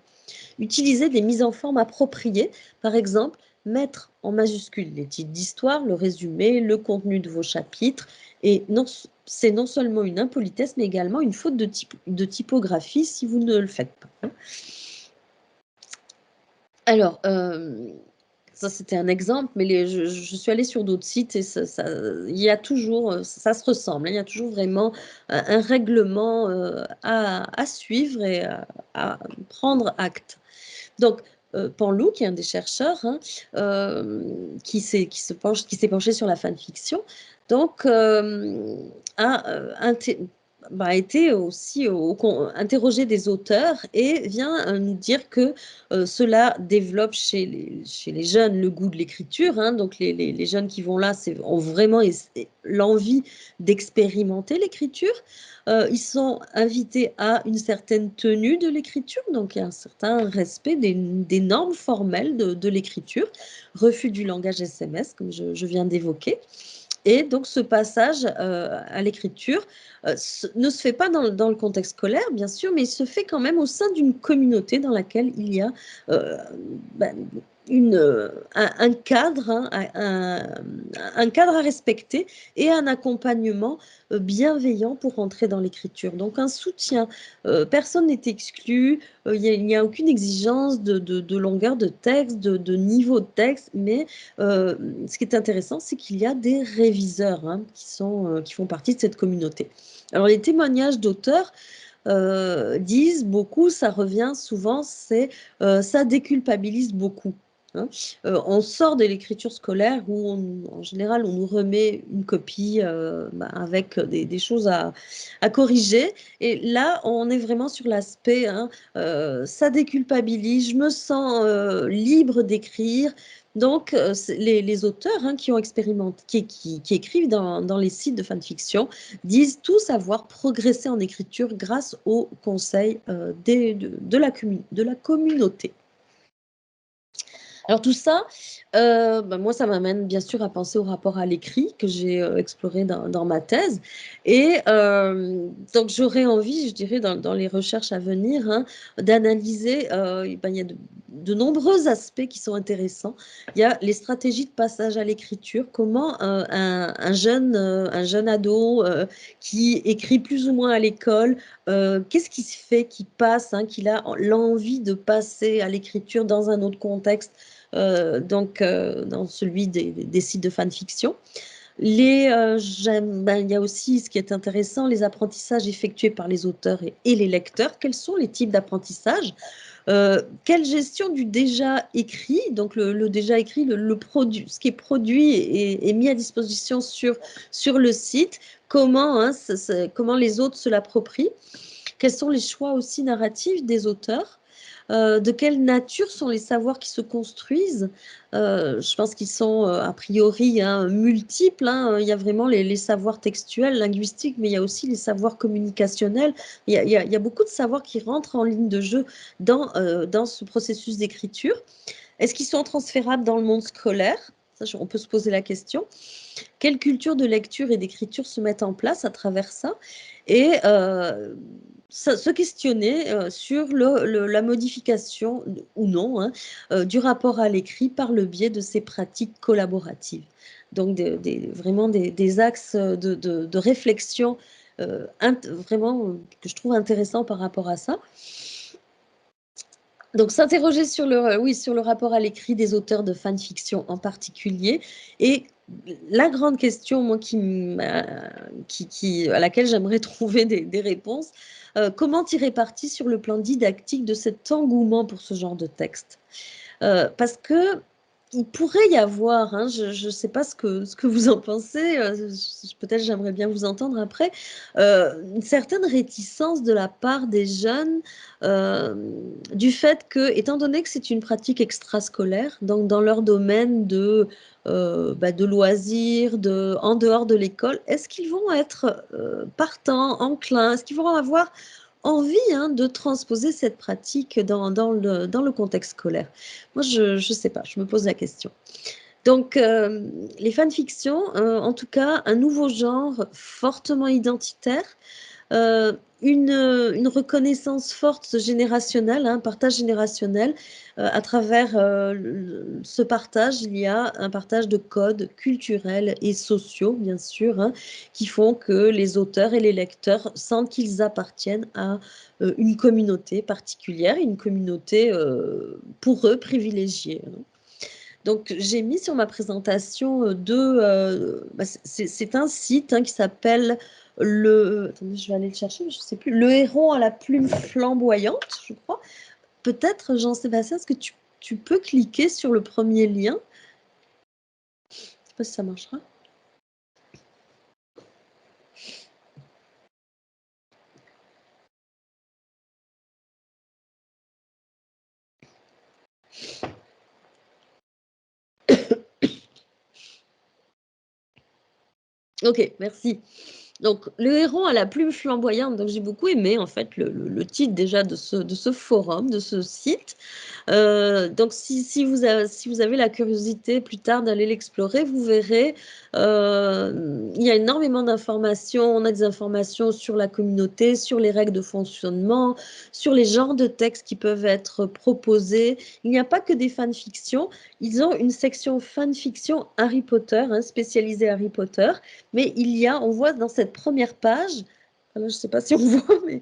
Utiliser des mises en forme appropriées, par exemple, mettre en majuscule les titres d'histoire, le résumé, le contenu de vos chapitres. Et c'est non seulement une impolitesse, mais également une faute de typographie si vous ne le faites pas. Hein. Alors, ça c'était un exemple, mais je suis allée sur d'autres sites et il y a toujours, ça se ressemble, hein, il y a toujours vraiment un règlement à suivre et à prendre acte. Donc, Panlou, qui est un des chercheurs, hein, qui s'est penché sur la fanfiction, donc a été aussi interroger des auteurs et vient nous dire que cela développe chez les jeunes le goût de l'écriture. Hein, donc les jeunes qui vont là ont vraiment l'envie d'expérimenter l'écriture. Ils sont invités à une certaine tenue de l'écriture, donc il y a un certain respect des normes formelles de l'écriture, refus du langage SMS, comme je viens d'évoquer. Et donc, ce passage à l'écriture ne se fait pas dans le contexte scolaire, bien sûr, mais il se fait quand même au sein d'une communauté dans laquelle il y a ben, un cadre, hein, un cadre à respecter et un accompagnement bienveillant pour entrer dans l'écriture. Donc, un soutien. Personne n'est exclu. Il n'y a aucune exigence de longueur de texte, de niveau de texte, mais ce qui est intéressant, c'est qu'il y a des réviseurs, hein, qui font partie de cette communauté. Alors, les témoignages d'auteurs disent beaucoup, ça revient souvent, ça déculpabilise beaucoup. Hein. On sort de l'écriture scolaire où, en général, on nous remet une copie avec des choses à corriger. Et là, on est vraiment sur l'aspect, hein, ça déculpabilise, je me sens libre d'écrire. Donc, les auteurs, hein, qui ont expérimenté, qui écrivent dans les sites de fanfiction, disent tous avoir progressé en écriture grâce aux conseils de la communauté. Alors tout ça, moi, ça m'amène bien sûr à penser au rapport à l'écrit que j'ai exploré dans ma thèse. Et donc j'aurais envie, je dirais, dans les recherches à venir, hein, d'analyser, il y a de nombreux aspects qui sont intéressants. Il y a les stratégies de passage à l'écriture, comment un jeune ado qui écrit plus ou moins à l'école, qu'est-ce qui se fait qu'il passe, hein, qu'il a l'envie de passer à l'écriture dans un autre contexte, dans celui des sites de fanfiction. Il y a aussi, ce qui est intéressant, les apprentissages effectués par les auteurs et les lecteurs. Quels sont les types d'apprentissage? Quelle gestion du déjà écrit, donc le déjà écrit, le produit, ce qui est produit et mis à disposition sur le site, comment, hein, comment les autres se l'approprient? Quels sont les choix aussi narratifs des auteurs? De quelle nature sont les savoirs qui se construisent? Je pense qu'ils sont a priori, hein, multiples. Hein. Il y a vraiment les savoirs textuels, linguistiques, mais il y a aussi les savoirs communicationnels. Il y a beaucoup de savoirs qui rentrent en ligne de jeu dans ce processus d'écriture. Est-ce qu'ils sont transférables dans le monde scolaire? Ça, on peut se poser la question. Quelle culture de lecture et d'écriture se met en place à travers ça? Et se questionner sur la modification ou non, hein, du rapport à l'écrit par le biais de ces pratiques collaboratives. Donc vraiment des axes de réflexion vraiment que je trouve intéressants par rapport à ça. Donc s'interroger sur sur le rapport à l'écrit des auteurs de fanfiction en particulier. Et la grande question, moi, à laquelle j'aimerais trouver des réponses, comment tirer parti sur le plan didactique de cet engouement pour ce genre de texte? Parce que il pourrait y avoir, hein, je ne sais pas ce que vous en pensez, peut-être j'aimerais bien vous entendre après, une certaine réticence de la part des jeunes, du fait que, étant donné que c'est une pratique extrascolaire, donc dans leur domaine de loisirs, en dehors de l'école, est-ce qu'ils vont être partants, enclins, est-ce qu'ils vont avoir envie, hein, de transposer cette pratique dans le contexte scolaire? Moi, je ne sais pas, je me pose la question. Donc, les fanfictions, en tout cas, un nouveau genre fortement identitaire, une reconnaissance forte générationnelle, un partage générationnel. À travers ce partage, il y a un partage de codes culturels et sociaux, bien sûr, hein, qui font que les auteurs et les lecteurs sentent qu'ils appartiennent à une communauté particulière, une communauté pour eux privilégiée, hein. Donc, j'ai mis sur ma présentation c'est un site, hein, qui s'appelle attendez, je vais aller le chercher, je ne sais plus. Le héron à la plume flamboyante, je crois. Peut-être, Jean-Sébastien, est-ce que tu peux cliquer sur le premier lien? Je ne sais pas si ça marchera. Ok, merci. Donc, le héron à la plume flamboyante, donc j'ai beaucoup aimé en fait le titre déjà de ce forum, de ce site. Donc, si vous avez la curiosité plus tard d'aller l'explorer, vous verrez, il y a énormément d'informations. On a des informations sur la communauté, sur les règles de fonctionnement, sur les genres de textes qui peuvent être proposés. Il n'y a pas que des fanfictions. Ils ont une section fanfiction Harry Potter, hein, spécialisée Harry Potter. Mais on voit dans cette première page, là, je ne sais pas si on voit, mais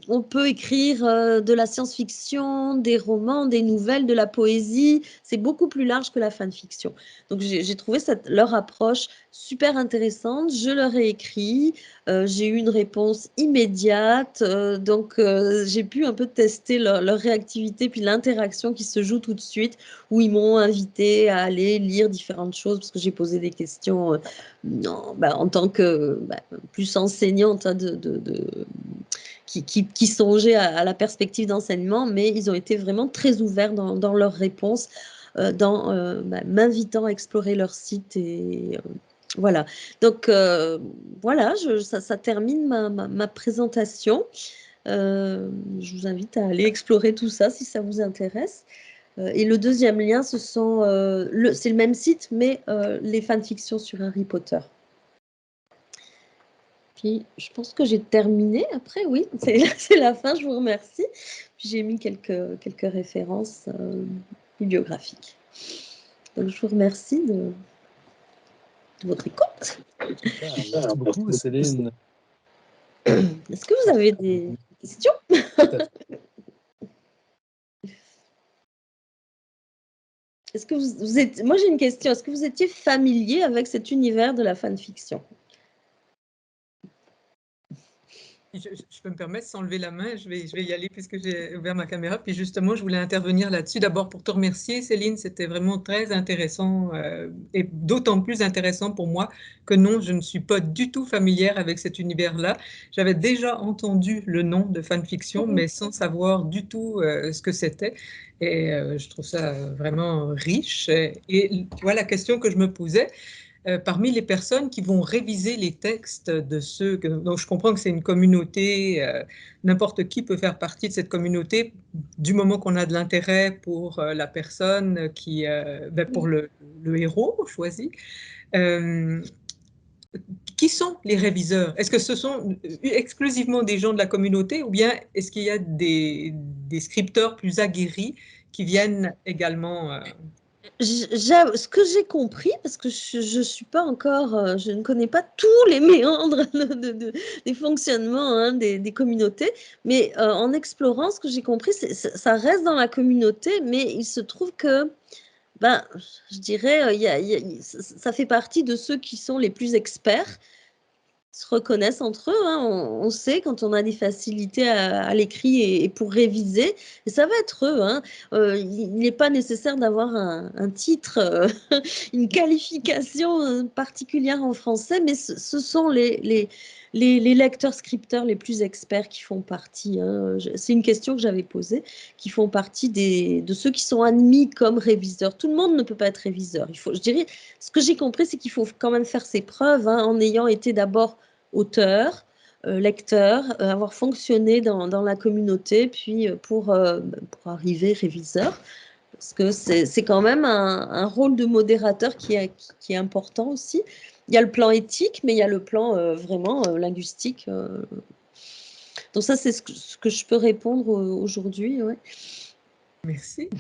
on peut écrire de la science-fiction, des romans, des nouvelles, de la poésie. C'est beaucoup plus large que la fanfiction. Donc, j'ai trouvé leur approche super intéressante. Je leur ai écrit. J'ai eu une réponse immédiate. Donc, j'ai pu un peu tester leur réactivité puis l'interaction qui se joue tout de suite, où ils m'ont invité à aller lire différentes choses parce que j'ai posé des questions non, en tant que plus enseignante, hein, qui songeait à la perspective d'enseignement, mais ils ont été vraiment très ouverts dans leurs réponses, m'invitant à explorer leur site. Et voilà. Donc, voilà, ça termine ma présentation. Je vous invite à aller explorer tout ça si ça vous intéresse. Et le deuxième lien, c'est le même site, mais les fanfictions sur Harry Potter. Puis, je pense que j'ai terminé après, oui, c'est la fin, je vous remercie. Puis j'ai mis quelques références bibliographiques. Donc, je vous remercie de votre écoute. Super, merci beaucoup, Céline. Est-ce que vous avez des questions? Est-ce que vous êtes... Moi, j'ai une question. Est-ce que vous étiez familier avec cet univers de la fanfiction? Je peux me permettre, sans lever la main, je vais y aller puisque j'ai ouvert ma caméra. Puis justement, je voulais intervenir là-dessus. D'abord pour te remercier, Céline, c'était vraiment très intéressant et d'autant plus intéressant pour moi que non, je ne suis pas du tout familière avec cet univers-là. J'avais déjà entendu le nom de fanfiction, mais sans savoir du tout ce que c'était. Et je trouve ça vraiment riche. Et tu vois, la question que je me posais, parmi les personnes qui vont réviser les textes de ceux donc je comprends que c'est une communauté, n'importe qui peut faire partie de cette communauté du moment qu'on a de l'intérêt pour la personne pour le héros choisi. Qui sont les réviseurs? Est-ce que ce sont exclusivement des gens de la communauté ou bien est-ce qu'il y a des scripteurs plus aguerris qui viennent également Ce que j'ai compris, parce que je suis pas encore, je ne connais pas tous les méandres des fonctionnements, hein, des communautés, mais en explorant, ce que j'ai compris, ça reste dans la communauté, mais il se trouve que, je dirais, ça fait partie de ceux qui sont les plus experts, se reconnaissent entre eux, hein. On sait quand on a des facilités à l'écrit et pour réviser, et ça va être eux, hein. Il n'est pas nécessaire d'avoir un titre, une qualification particulière en français, mais ce sont les lecteurs scripteurs les plus experts qui font partie, hein. C'est une question que j'avais posée, qui font partie de ceux qui sont admis comme réviseurs. Tout le monde ne peut pas être réviseur. Je dirais, ce que j'ai compris, c'est qu'il faut quand même faire ses preuves, hein, en ayant été d'abord auteur, lecteur, avoir fonctionné dans la communauté, puis pour arriver réviseur. Parce que c'est quand même un rôle de modérateur qui est important aussi. Il y a le plan éthique, mais il y a le plan vraiment linguistique. Donc ça, c'est ce que je peux répondre aujourd'hui. Ouais. Merci.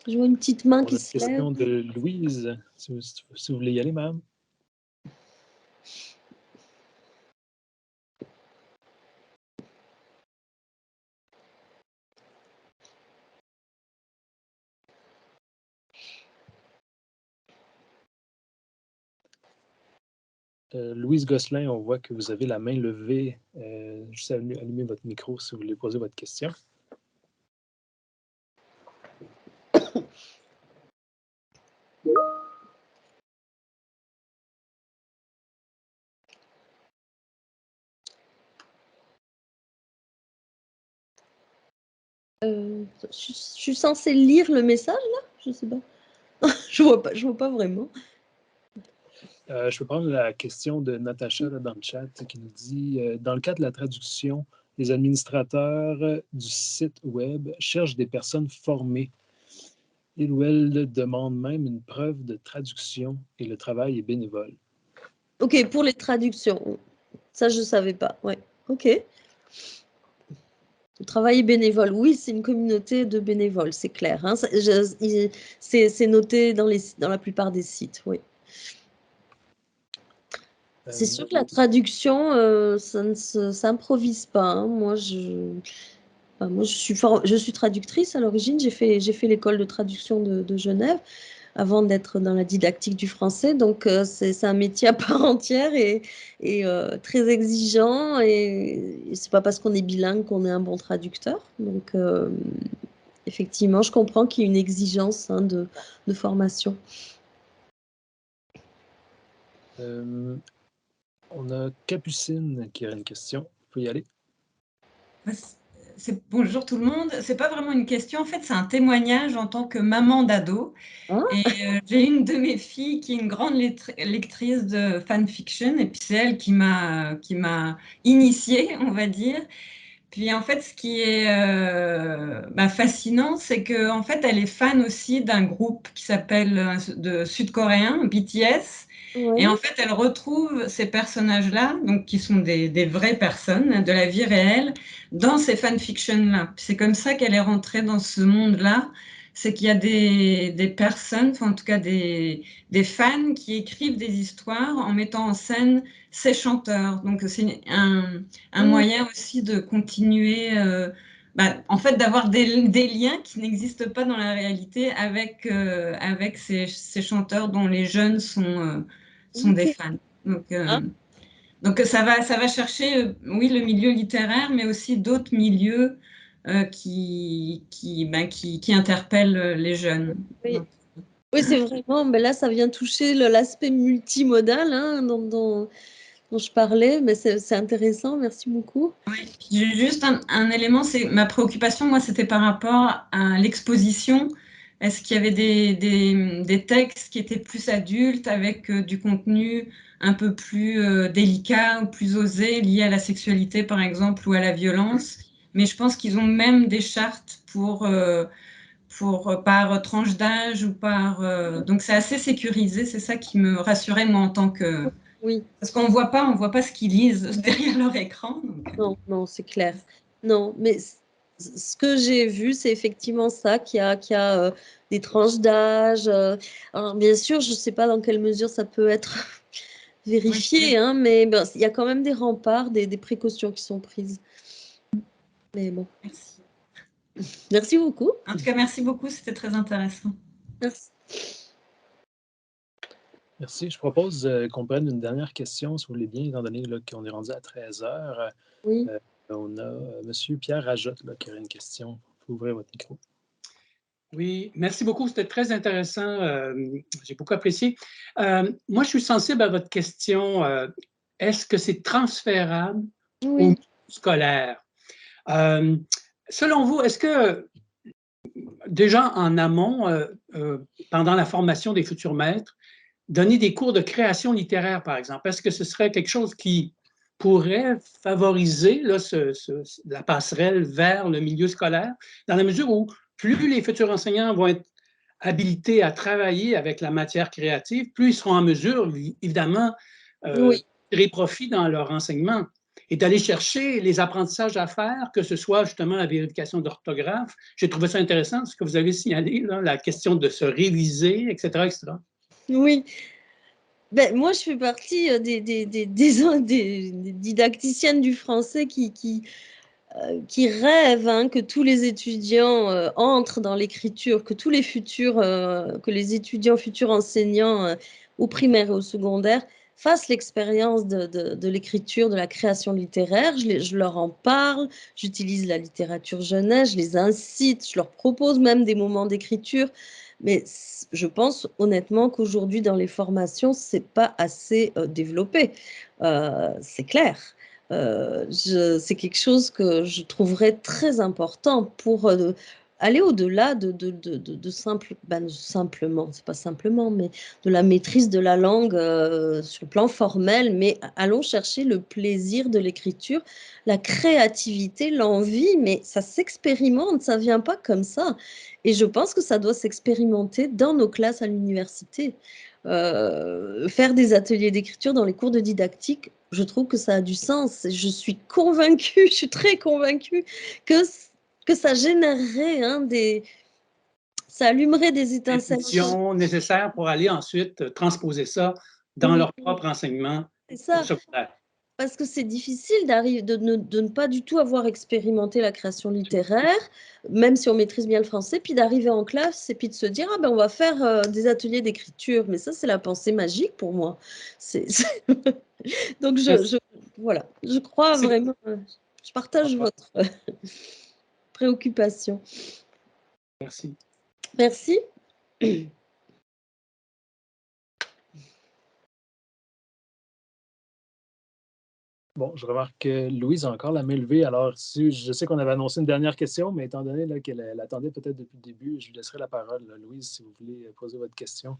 Je vois une petite main On a qui une se question lève. de Louise, si vous voulez y aller, madame. Louise Gosselin, on voit que vous avez la main levée. Juste allumer votre micro si vous voulez poser votre question. Je suis censée lire le message, là? Je sais pas. Je vois pas vraiment. Je peux prendre la question de Natacha là, dans le chat qui nous dit dans le cas de la traduction, les administrateurs du site web cherchent des personnes formées. Il ou elle demande même une preuve de traduction et le travail est bénévole. Ok, pour les traductions. Ça, je savais pas. Ouais. Ok. Le travail bénévole, oui, c'est une communauté de bénévoles, c'est clair. Hein. C'est noté dans la plupart des sites, oui. C'est sûr que la traduction, ça ne s'improvise pas. Hein. Moi, je suis traductrice à l'origine. J'ai fait l'école de traduction de Genève avant d'être dans la didactique du français. Donc, c'est un métier à part entière et très exigeant. Et c'est pas parce qu'on est bilingue qu'on est un bon traducteur. Donc, effectivement, je comprends qu'il y ait une exigence hein, de formation. On a Capucine qui a une question. Vous pouvez y aller. Bonjour tout le monde. C'est pas vraiment une question, en fait, c'est un témoignage en tant que maman d'ado. Ah. Et j'ai une de mes filles qui est une grande lectrice de fanfiction, et puis c'est elle qui m'a initiée, on va dire. Puis en fait, ce qui est fascinant, c'est que en fait, elle est fan aussi d'un groupe qui s'appelle de sud-coréen, BTS. Ouais. Et en fait, elle retrouve ces personnages-là, donc qui sont des vraies personnes de la vie réelle, dans ces fanfictions-là. C'est comme ça qu'elle est rentrée dans ce monde-là. C'est qu'il y a des personnes, enfin en tout cas des fans qui écrivent des histoires en mettant en scène ces chanteurs. Donc c'est un moyen aussi de continuer, en fait, d'avoir des liens qui n'existent pas dans la réalité avec ces chanteurs dont les jeunes sont des fans. Donc ça va chercher, oui, le milieu littéraire, mais aussi d'autres milieux qui interpellent les jeunes. Oui, oui c'est vraiment, mais là, ça vient toucher l'aspect multimodal hein, dont je parlais, mais c'est intéressant, merci beaucoup. Oui, j'ai juste un élément, c'est ma préoccupation, moi, c'était par rapport à l'exposition. Est-ce qu'il y avait des textes qui étaient plus adultes, avec du contenu un peu plus délicat ou plus osé, lié à la sexualité, par exemple, ou à la violence? Mais je pense qu'ils ont même des chartes par tranche d'âge ou par... donc c'est assez sécurisé, c'est ça qui me rassurait, moi, en tant que... Oui. Parce qu'on voit pas ce qu'ils lisent derrière leur écran. Donc... Non, c'est clair. Non, mais ce que j'ai vu, c'est effectivement ça, qu'il y a des tranches d'âge. Alors, bien sûr, je ne sais pas dans quelle mesure ça peut être vérifié, oui. hein, mais ben, il y a quand même des remparts, des précautions qui sont prises. Mais bon. Merci. Merci beaucoup. En tout cas, merci beaucoup, c'était très intéressant. Merci. Merci. Je propose qu'on prenne une dernière question, si vous voulez bien, étant donné qu'on est rendu à 13 heures. Oui. On a M. Pierre Rajotte qui a une question. Vous pouvez ouvrir votre micro. Oui, merci beaucoup. C'était très intéressant. J'ai beaucoup apprécié. Moi, je suis sensible à votre question. Est-ce que c'est transférable au milieu scolaire? Selon vous, est-ce que déjà en amont, pendant la formation des futurs maîtres, donner des cours de création littéraire, par exemple, est-ce que ce serait quelque chose qui pourrait favoriser là, la passerelle vers le milieu scolaire, dans la mesure où plus les futurs enseignants vont être habilités à travailler avec la matière créative, plus ils seront en mesure, évidemment, de tirer profit dans leur enseignement et d'aller chercher les apprentissages à faire, que ce soit justement la vérification d'orthographe. J'ai trouvé ça intéressant, ce que vous avez signalé, là, la question de se réviser, etc., etc. Oui. Ben, moi, je fais partie des didacticiennes du français qui rêvent hein, que tous les étudiants entrent dans l'écriture, que tous les futurs, que les étudiants, futurs enseignants au primaire et au secondaire fassent l'expérience de l'écriture, de la création littéraire. Je leur en parle, j'utilise la littérature jeunesse, je les incite, je leur propose même des moments d'écriture. Mais je pense honnêtement qu'aujourd'hui, dans les formations, ce n'est pas assez développé. C'est clair. C'est quelque chose que je trouverais très important pour aller au-delà simplement, c'est pas simplement, mais de la maîtrise de la langue sur le plan formel, mais allons chercher le plaisir de l'écriture, la créativité, l'envie, mais ça s'expérimente, ça vient pas comme ça. Et je pense que ça doit s'expérimenter dans nos classes à l'université. Faire des ateliers d'écriture dans les cours de didactique, je trouve que ça a du sens. Je suis convaincue, je suis très convaincue que ça générerait ça allumerait des étincelles. Nécessaires pour aller ensuite transposer ça dans leur propre enseignement secondaire. Parce que c'est difficile de ne pas du tout avoir expérimenté la création littéraire, même si on maîtrise bien le français, puis d'arriver en classe et puis de se dire ah ben on va faire des ateliers d'écriture. Mais ça, c'est la pensée magique pour moi. Donc, voilà, je crois vraiment, je partage votre préoccupation. Merci. Merci. Bon, je remarque que Louise a encore la main levée. Alors, je sais qu'on avait annoncé une dernière question, mais étant donné qu'elle attendait peut-être depuis le début, je lui laisserai la parole. Louise, si vous voulez poser votre question.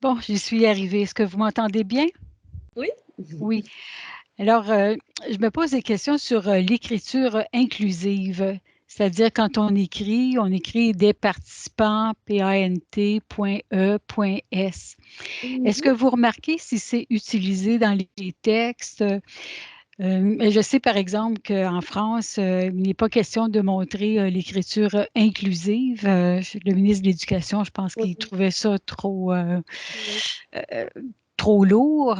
Bon, j'y suis arrivée. Est-ce que vous m'entendez bien? Oui. Oui. Alors, je me pose des questions sur l'écriture inclusive. C'est-à-dire, quand on écrit des participants, PANT.E.S. Est-ce que vous remarquez si c'est utilisé dans les textes? Je sais, par exemple, qu'en France, il n'est pas question de montrer l'écriture inclusive. Le ministre de l'Éducation, je pense qu'il trouvait ça trop lourd.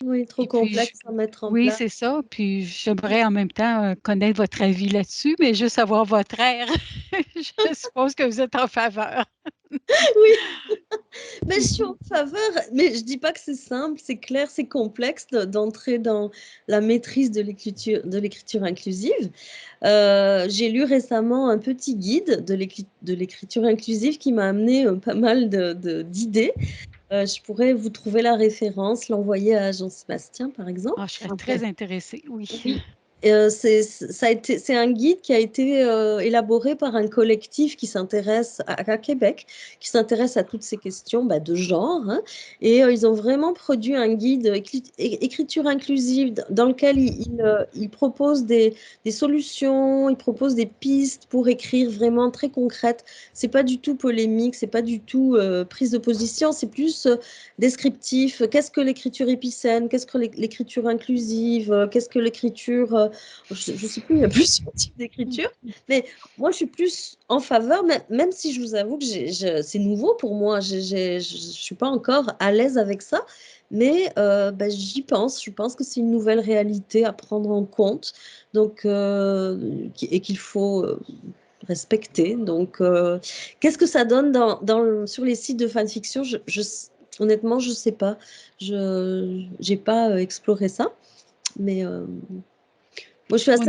Oui, trop complexe à mettre en place. Oui, c'est ça. Puis j'aimerais en même temps connaître votre avis là-dessus, mais juste avoir votre air. Je suppose que vous êtes en faveur. Oui, mais je suis en faveur. Mais je dis pas que c'est simple, c'est clair, c'est complexe d'entrer dans la maîtrise de l'écriture inclusive. J'ai lu récemment un petit guide de l'écriture inclusive qui m'a amené pas mal d'idées. Je pourrais vous trouver la référence, l'envoyer à Jean-Sébastien, par exemple. Oh, je serais très intéressée, oui. C'est un guide qui a été élaboré par un collectif qui s'intéresse à Québec, qui s'intéresse à toutes ces questions de genre. Hein, et ils ont vraiment produit un guide écriture inclusive dans lequel ils proposent des solutions, ils proposent des pistes pour écrire vraiment très concrètes. C'est pas du tout polémique, c'est pas du tout prise de position, c'est plus descriptif. Qu'est-ce que l'écriture épicène? Qu'est-ce que l'écriture inclusive? Qu'est-ce que l'écriture je ne sais plus, il y a plusieurs types d'écriture, mais moi je suis plus en faveur, même si je vous avoue que c'est nouveau pour moi, je ne suis pas encore à l'aise avec ça, mais j'y pense, je pense que c'est une nouvelle réalité à prendre en compte, donc, et qu'il faut respecter. Donc, qu'est-ce que ça donne sur les sites de fanfiction? Honnêtement, je ne sais pas, je n'ai pas exploré ça, mais... Moi, je suis assez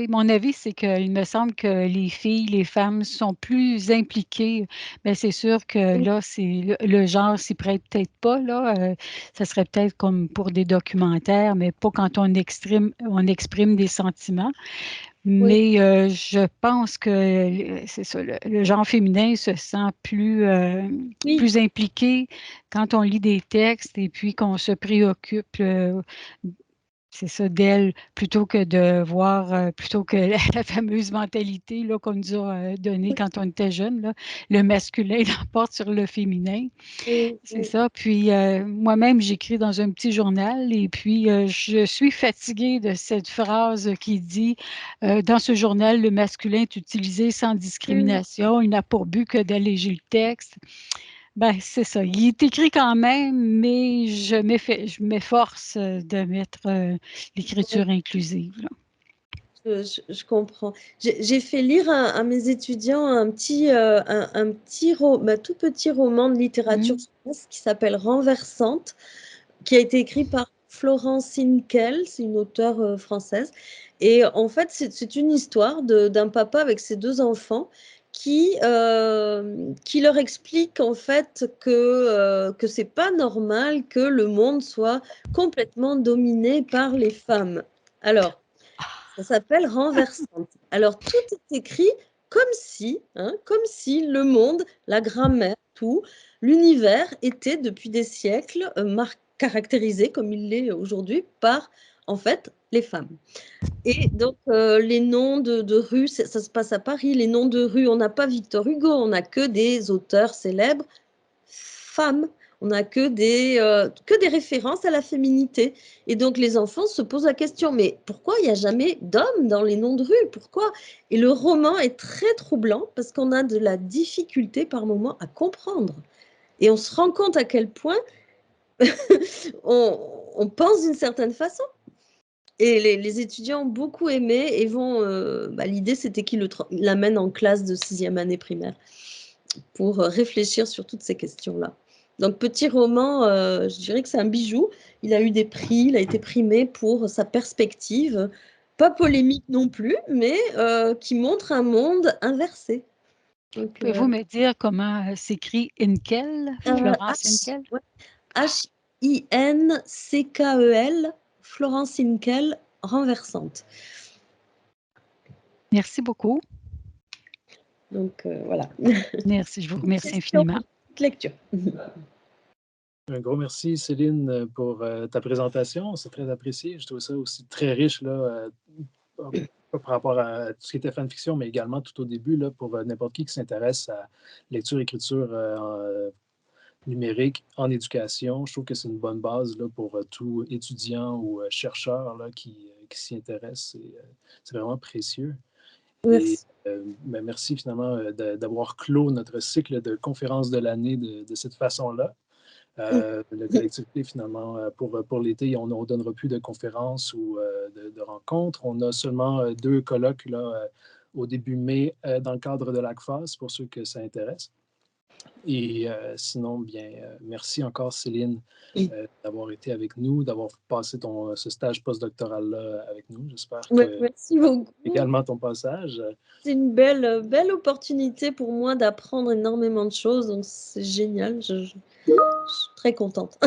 mon avis, c'est qu'il me semble que les filles, les femmes sont plus impliquées. Mais c'est sûr que là, le genre s'y prête peut-être pas. Là, ça serait peut-être comme pour des documentaires, mais pas quand on exprime des sentiments. Mais je pense que c'est ça, le genre féminin se sent plus impliqué quand on lit des textes et puis qu'on se préoccupe, c'est ça, d'elle, plutôt que de voir, plutôt que la fameuse mentalité là, qu'on nous a donnée quand on était jeune, là, le masculin l'emporte sur le féminin. C'est ça. Puis moi-même, j'écris dans un petit journal et puis je suis fatiguée de cette phrase qui dit dans ce journal, le masculin est utilisé sans discrimination. Il n'a pour but que d'alléger le texte. Ben, c'est ça. Il est écrit quand même, mais je m'efforce de mettre l'écriture inclusive, là. Je comprends. J'ai fait lire à mes étudiants un tout petit roman de littérature jeunesse qui s'appelle Renversante, qui a été écrit par Florence Hinkel, c'est une auteure française. Et en fait, c'est une histoire d'un papa avec ses 2 enfants qui leur explique en fait que c'est pas normal que le monde soit complètement dominé par les femmes. Alors, ça s'appelle Renversante. Alors, tout est écrit comme si le monde, la grammaire, tout, l'univers était depuis des siècles caractérisé, comme il l'est aujourd'hui, par, en fait, les femmes. Et donc, les noms de rues, ça se passe à Paris, les noms de rues, on n'a pas Victor Hugo, on n'a que des auteurs célèbres femmes. On n'a que des références à la féminité. Et donc, les enfants se posent la question, mais pourquoi il n'y a jamais d'hommes dans les noms de rue? Pourquoi? Et le roman est très troublant parce qu'on a de la difficulté par moment à comprendre. Et on se rend compte à quel point on pense d'une certaine façon. Et les étudiants ont beaucoup aimé et vont... l'idée, c'était qu'ils l'amènent en classe de 6e année primaire pour réfléchir sur toutes ces questions-là. Donc, petit roman, je dirais que c'est un bijou. Il a eu des prix, il a été primé pour sa perspective, pas polémique non plus, mais qui montre un monde inversé. Pouvez-vous me dire comment s'écrit Hinkel, Florence Hinkel? Hinkel, Florence Hinkel, Renversante. Merci beaucoup. Donc, voilà. Merci, je vous remercie infiniment. Lecture. Un gros merci, Céline, pour ta présentation. C'est très apprécié. Je trouve ça aussi très riche, là, par rapport à tout ce qui était fanfiction, mais également tout au début, là, pour n'importe qui s'intéresse à lecture-écriture numérique en éducation. Je trouve que c'est une bonne base là, pour tout étudiant ou chercheur là, qui s'y intéresse. C'est vraiment précieux. Merci. Et merci finalement d'avoir clos notre cycle de conférences de l'année de cette façon-là. Le collectivité, finalement, pour l'été, on ne donnera plus de conférences ou de rencontres. On a seulement 2 colloques là, au début mai dans le cadre de l'ACFAS, pour ceux que ça intéresse. Et sinon, bien, merci encore, Céline, d'avoir été avec nous, d'avoir passé ce stage postdoctoral-là avec nous. J'espère que merci beaucoup. Également ton passage. C'est une belle opportunité pour moi d'apprendre énormément de choses, donc c'est génial. Je suis très contente.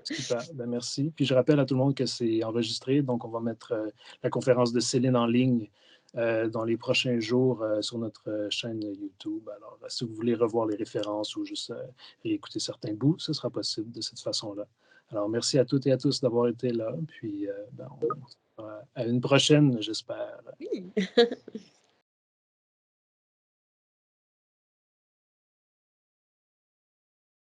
Super, ben merci. Puis je rappelle à tout le monde que c'est enregistré, donc on va mettre la conférence de Céline en ligne dans les prochains jours sur notre chaîne YouTube. Alors, si vous voulez revoir les références ou juste réécouter certains bouts, ce sera possible de cette façon-là. Alors, merci à toutes et à tous d'avoir été là. Puis, à une prochaine, j'espère. Oui.